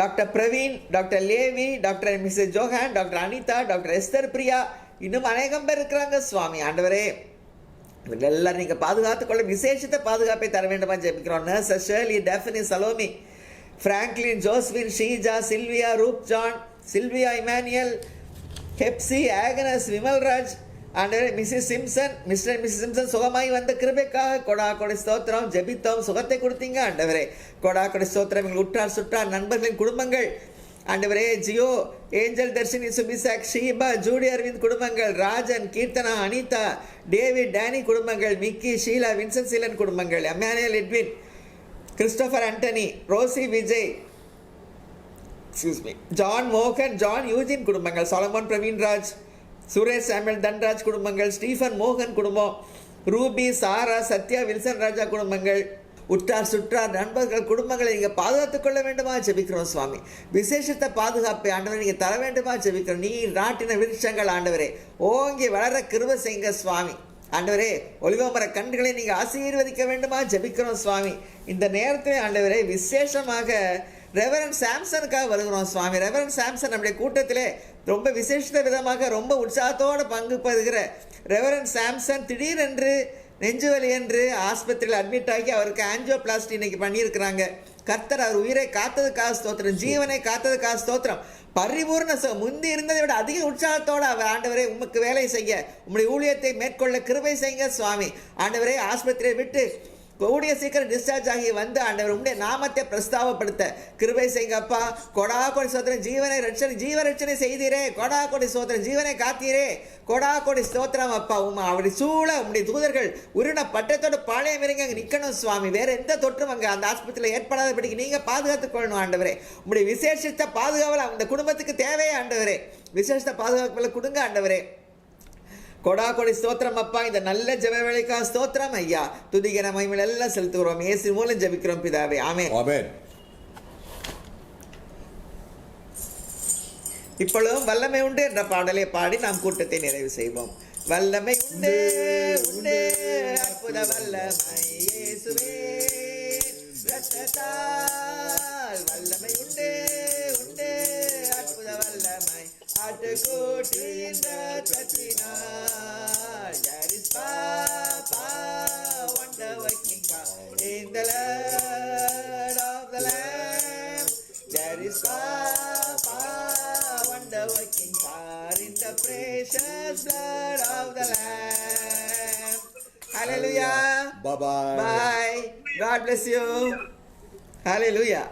doctor Praveen, doctor Levi, doctor Mrs Johan, doctor Anitha, doctor Esther Priya, இன்னும் அநேகம் பேர் இருக்கிறாங்க சுவாமி. ஆண்டவரே எல்லாரும் நீங்கள் பாதுகாத்துக்கொள்ள விசேஷத்தை பாதுகாப்பை தர வேண்டுமா ஜெபிக்கிறோம். Nurse Shirley, Tiffany, Salome, Franklin, Joswin, Sheeja, Sylvia, Roop John, Sylvia, Emmanuel, Hepsy, Agnes, Vimalraj, ஆண்டவரே Mrs Simson, Mr Mrs Simson சுகமாய் வந்த கிருபைக்காக கொடை ஸ்தோத்திரம். ஜெபித்தோம், சுகத்தை கொடுத்தீங்க ஆண்டவரே. கொடை ஸ்தோத்திரம். எங்கள் உற்றார் சுற்றார் நண்பர்களின் குடும்பங்கள் ஆண்டவரே, ஜியோ, ஏஞ்சல், தர்ஷினி, சுபிசாக், ஷீபா, ஜூடி அரவிந்த் குடும்பங்கள், ராஜன், கீர்த்தனா, அனிதா, டேவிட், டேனி குடும்பங்கள், மிக்கி, ஷீலா, வின்சன் சீலன் குடும்பங்கள், Emmanuel, Edwin, Christopher Antony, Rosy Vijay, John மோகன், ஜான் யூஜின் குடும்பங்கள், சாலமோன் பிரவீன்ராஜ், சுரேஷ் சாமுவேல் தன்ராஜ் குடும்பங்கள், ஸ்டீஃபன் மோகன் குடும்பம், Ruby, Sarah, Sathya, Wilson Raja குடும்பங்கள், உற்றார் சுற்றார் நண்பர்கள் குடும்பங்களை நீங்கள் பாதுகாத்துக் கொள்ள வேண்டுமா ஜெபிக்கிறோம் சுவாமி. விசேஷத்தை பாதுகாப்பை ஆண்டவரை நீங்கள் தர வேண்டுமா ஜெபிக்கிறோம். நீர் நாட்டின விருட்சங்கள் ஆண்டவரே ஓங்கி வளர கிருபை செய்யுங்க சுவாமி. ஆண்டவரே ஒலிவமர கண்களை நீங்கள் ஆசீர்வதிக்க வேண்டுமா ஜெபிக்கிறோம் சுவாமி. இந்த நேரத்தில் ஆண்டவரே விசேஷமாக ரெவரண்ட் சாம்சனுக்காக வருகிறோம் சுவாமி. ரெவரண்ட் சாம்சன் நம்முடைய கூட்டத்திலே ரொம்ப விசேஷ விதமாக ரொம்ப உற்சாகத்தோடு பங்கு பெறுகிற ரெவரண்ட் சாம்சன் திடீரென்று நெஞ்சுவலி என்று ஆஸ்பத்திரியில் அட்மிட் ஆகி அவருக்கு ஆஞ்சியோபிளாஸ்டி இன்னைக்கு பண்ணியிருக்கிறாங்க. கர்த்தர் அவர் உயிரை காத்ததுக்காக ஸ்தோத்திரம், ஜீவனை காத்ததுக்காக ஸ்தோத்திரம். பரிபூர்ண முந்தி இருந்ததை விட அதிக உற்சாகத்தோடு அவர் ஆண்டவரே உமக்கு வேலை செய்ய உம்முடைய ஊழியத்தை மேற்கொள்ள கிருபை செய்யுங்க சுவாமி. ஆண்டவரே ஆஸ்பத்திரியை விட்டு கூடிய சீக்கிரம் டிஸ்சார்ஜ் ஆகி வந்து ஆண்டவர் உங்களுடைய நாமத்தை பிரஸ்தாவப்படுத்த கிருபை செய்யுங்க அப்பா. கொடா கொடி ஸ்தோத்திரம். ஜீவ ரட்சணை செய்தீரே. கொடா கொடி ஸ்தோத்திரம். ஜீவனை காத்தீரே. கொடா கொடி ஸ்தோத்திரம் அப்பா. அவருடைய சூழ உங்களுடைய தூதர்கள் உருண பட்டத்தோட பாளையம் இறங்கி அங்கே நிற்கணும் சுவாமி. வேற எந்த தொற்றும் அங்கே அந்த ஆஸ்பத்திரியில் ஏற்படாதபடிக்கு நீங்கள் பாதுகாத்துக் கொள்ளணும் ஆண்டவரே. உங்களுடைய விசேஷத்தை பாதுகாவல் அந்த குடும்பத்துக்கு தேவையே ஆண்டவரே. விசேஷத்தை பாதுகாப்புல கொடுங்க ஆண்டவரே. கொடா கொடி ஸ்தோத்திரம் அப்பா. இந்த நல்ல ஜெப வேளைக்காக ஸ்தோத்திரம் ஐயா. துதிக்கிற மகிமை எல்லாம் செலுத்துகிறோம். இயேசு மூலம் ஜெபிக்கிறோம் பிதாவே. ஆமென். ஆமென். இப்பொழுதும் வல்லமை உண்டு என்ற பாடலை பாடி நாம் கூட்டத்தை நிறைவு செய்வோம். வல்லமை உண்டு உண்டு அற்புத வல்லமை இயேசுவே இரத்தத்தால். வல்லமை உண்டு உண்டு அற்புத வல்லமை ஆட்டுக்குட்டியின் இரத்தத்தினால். There is power, wonder working power in the blood of the Lamb. There is power, wonder working power in the precious blood of the Lamb. Hallelujah. Bye bye. Bye. God bless you. Hallelujah.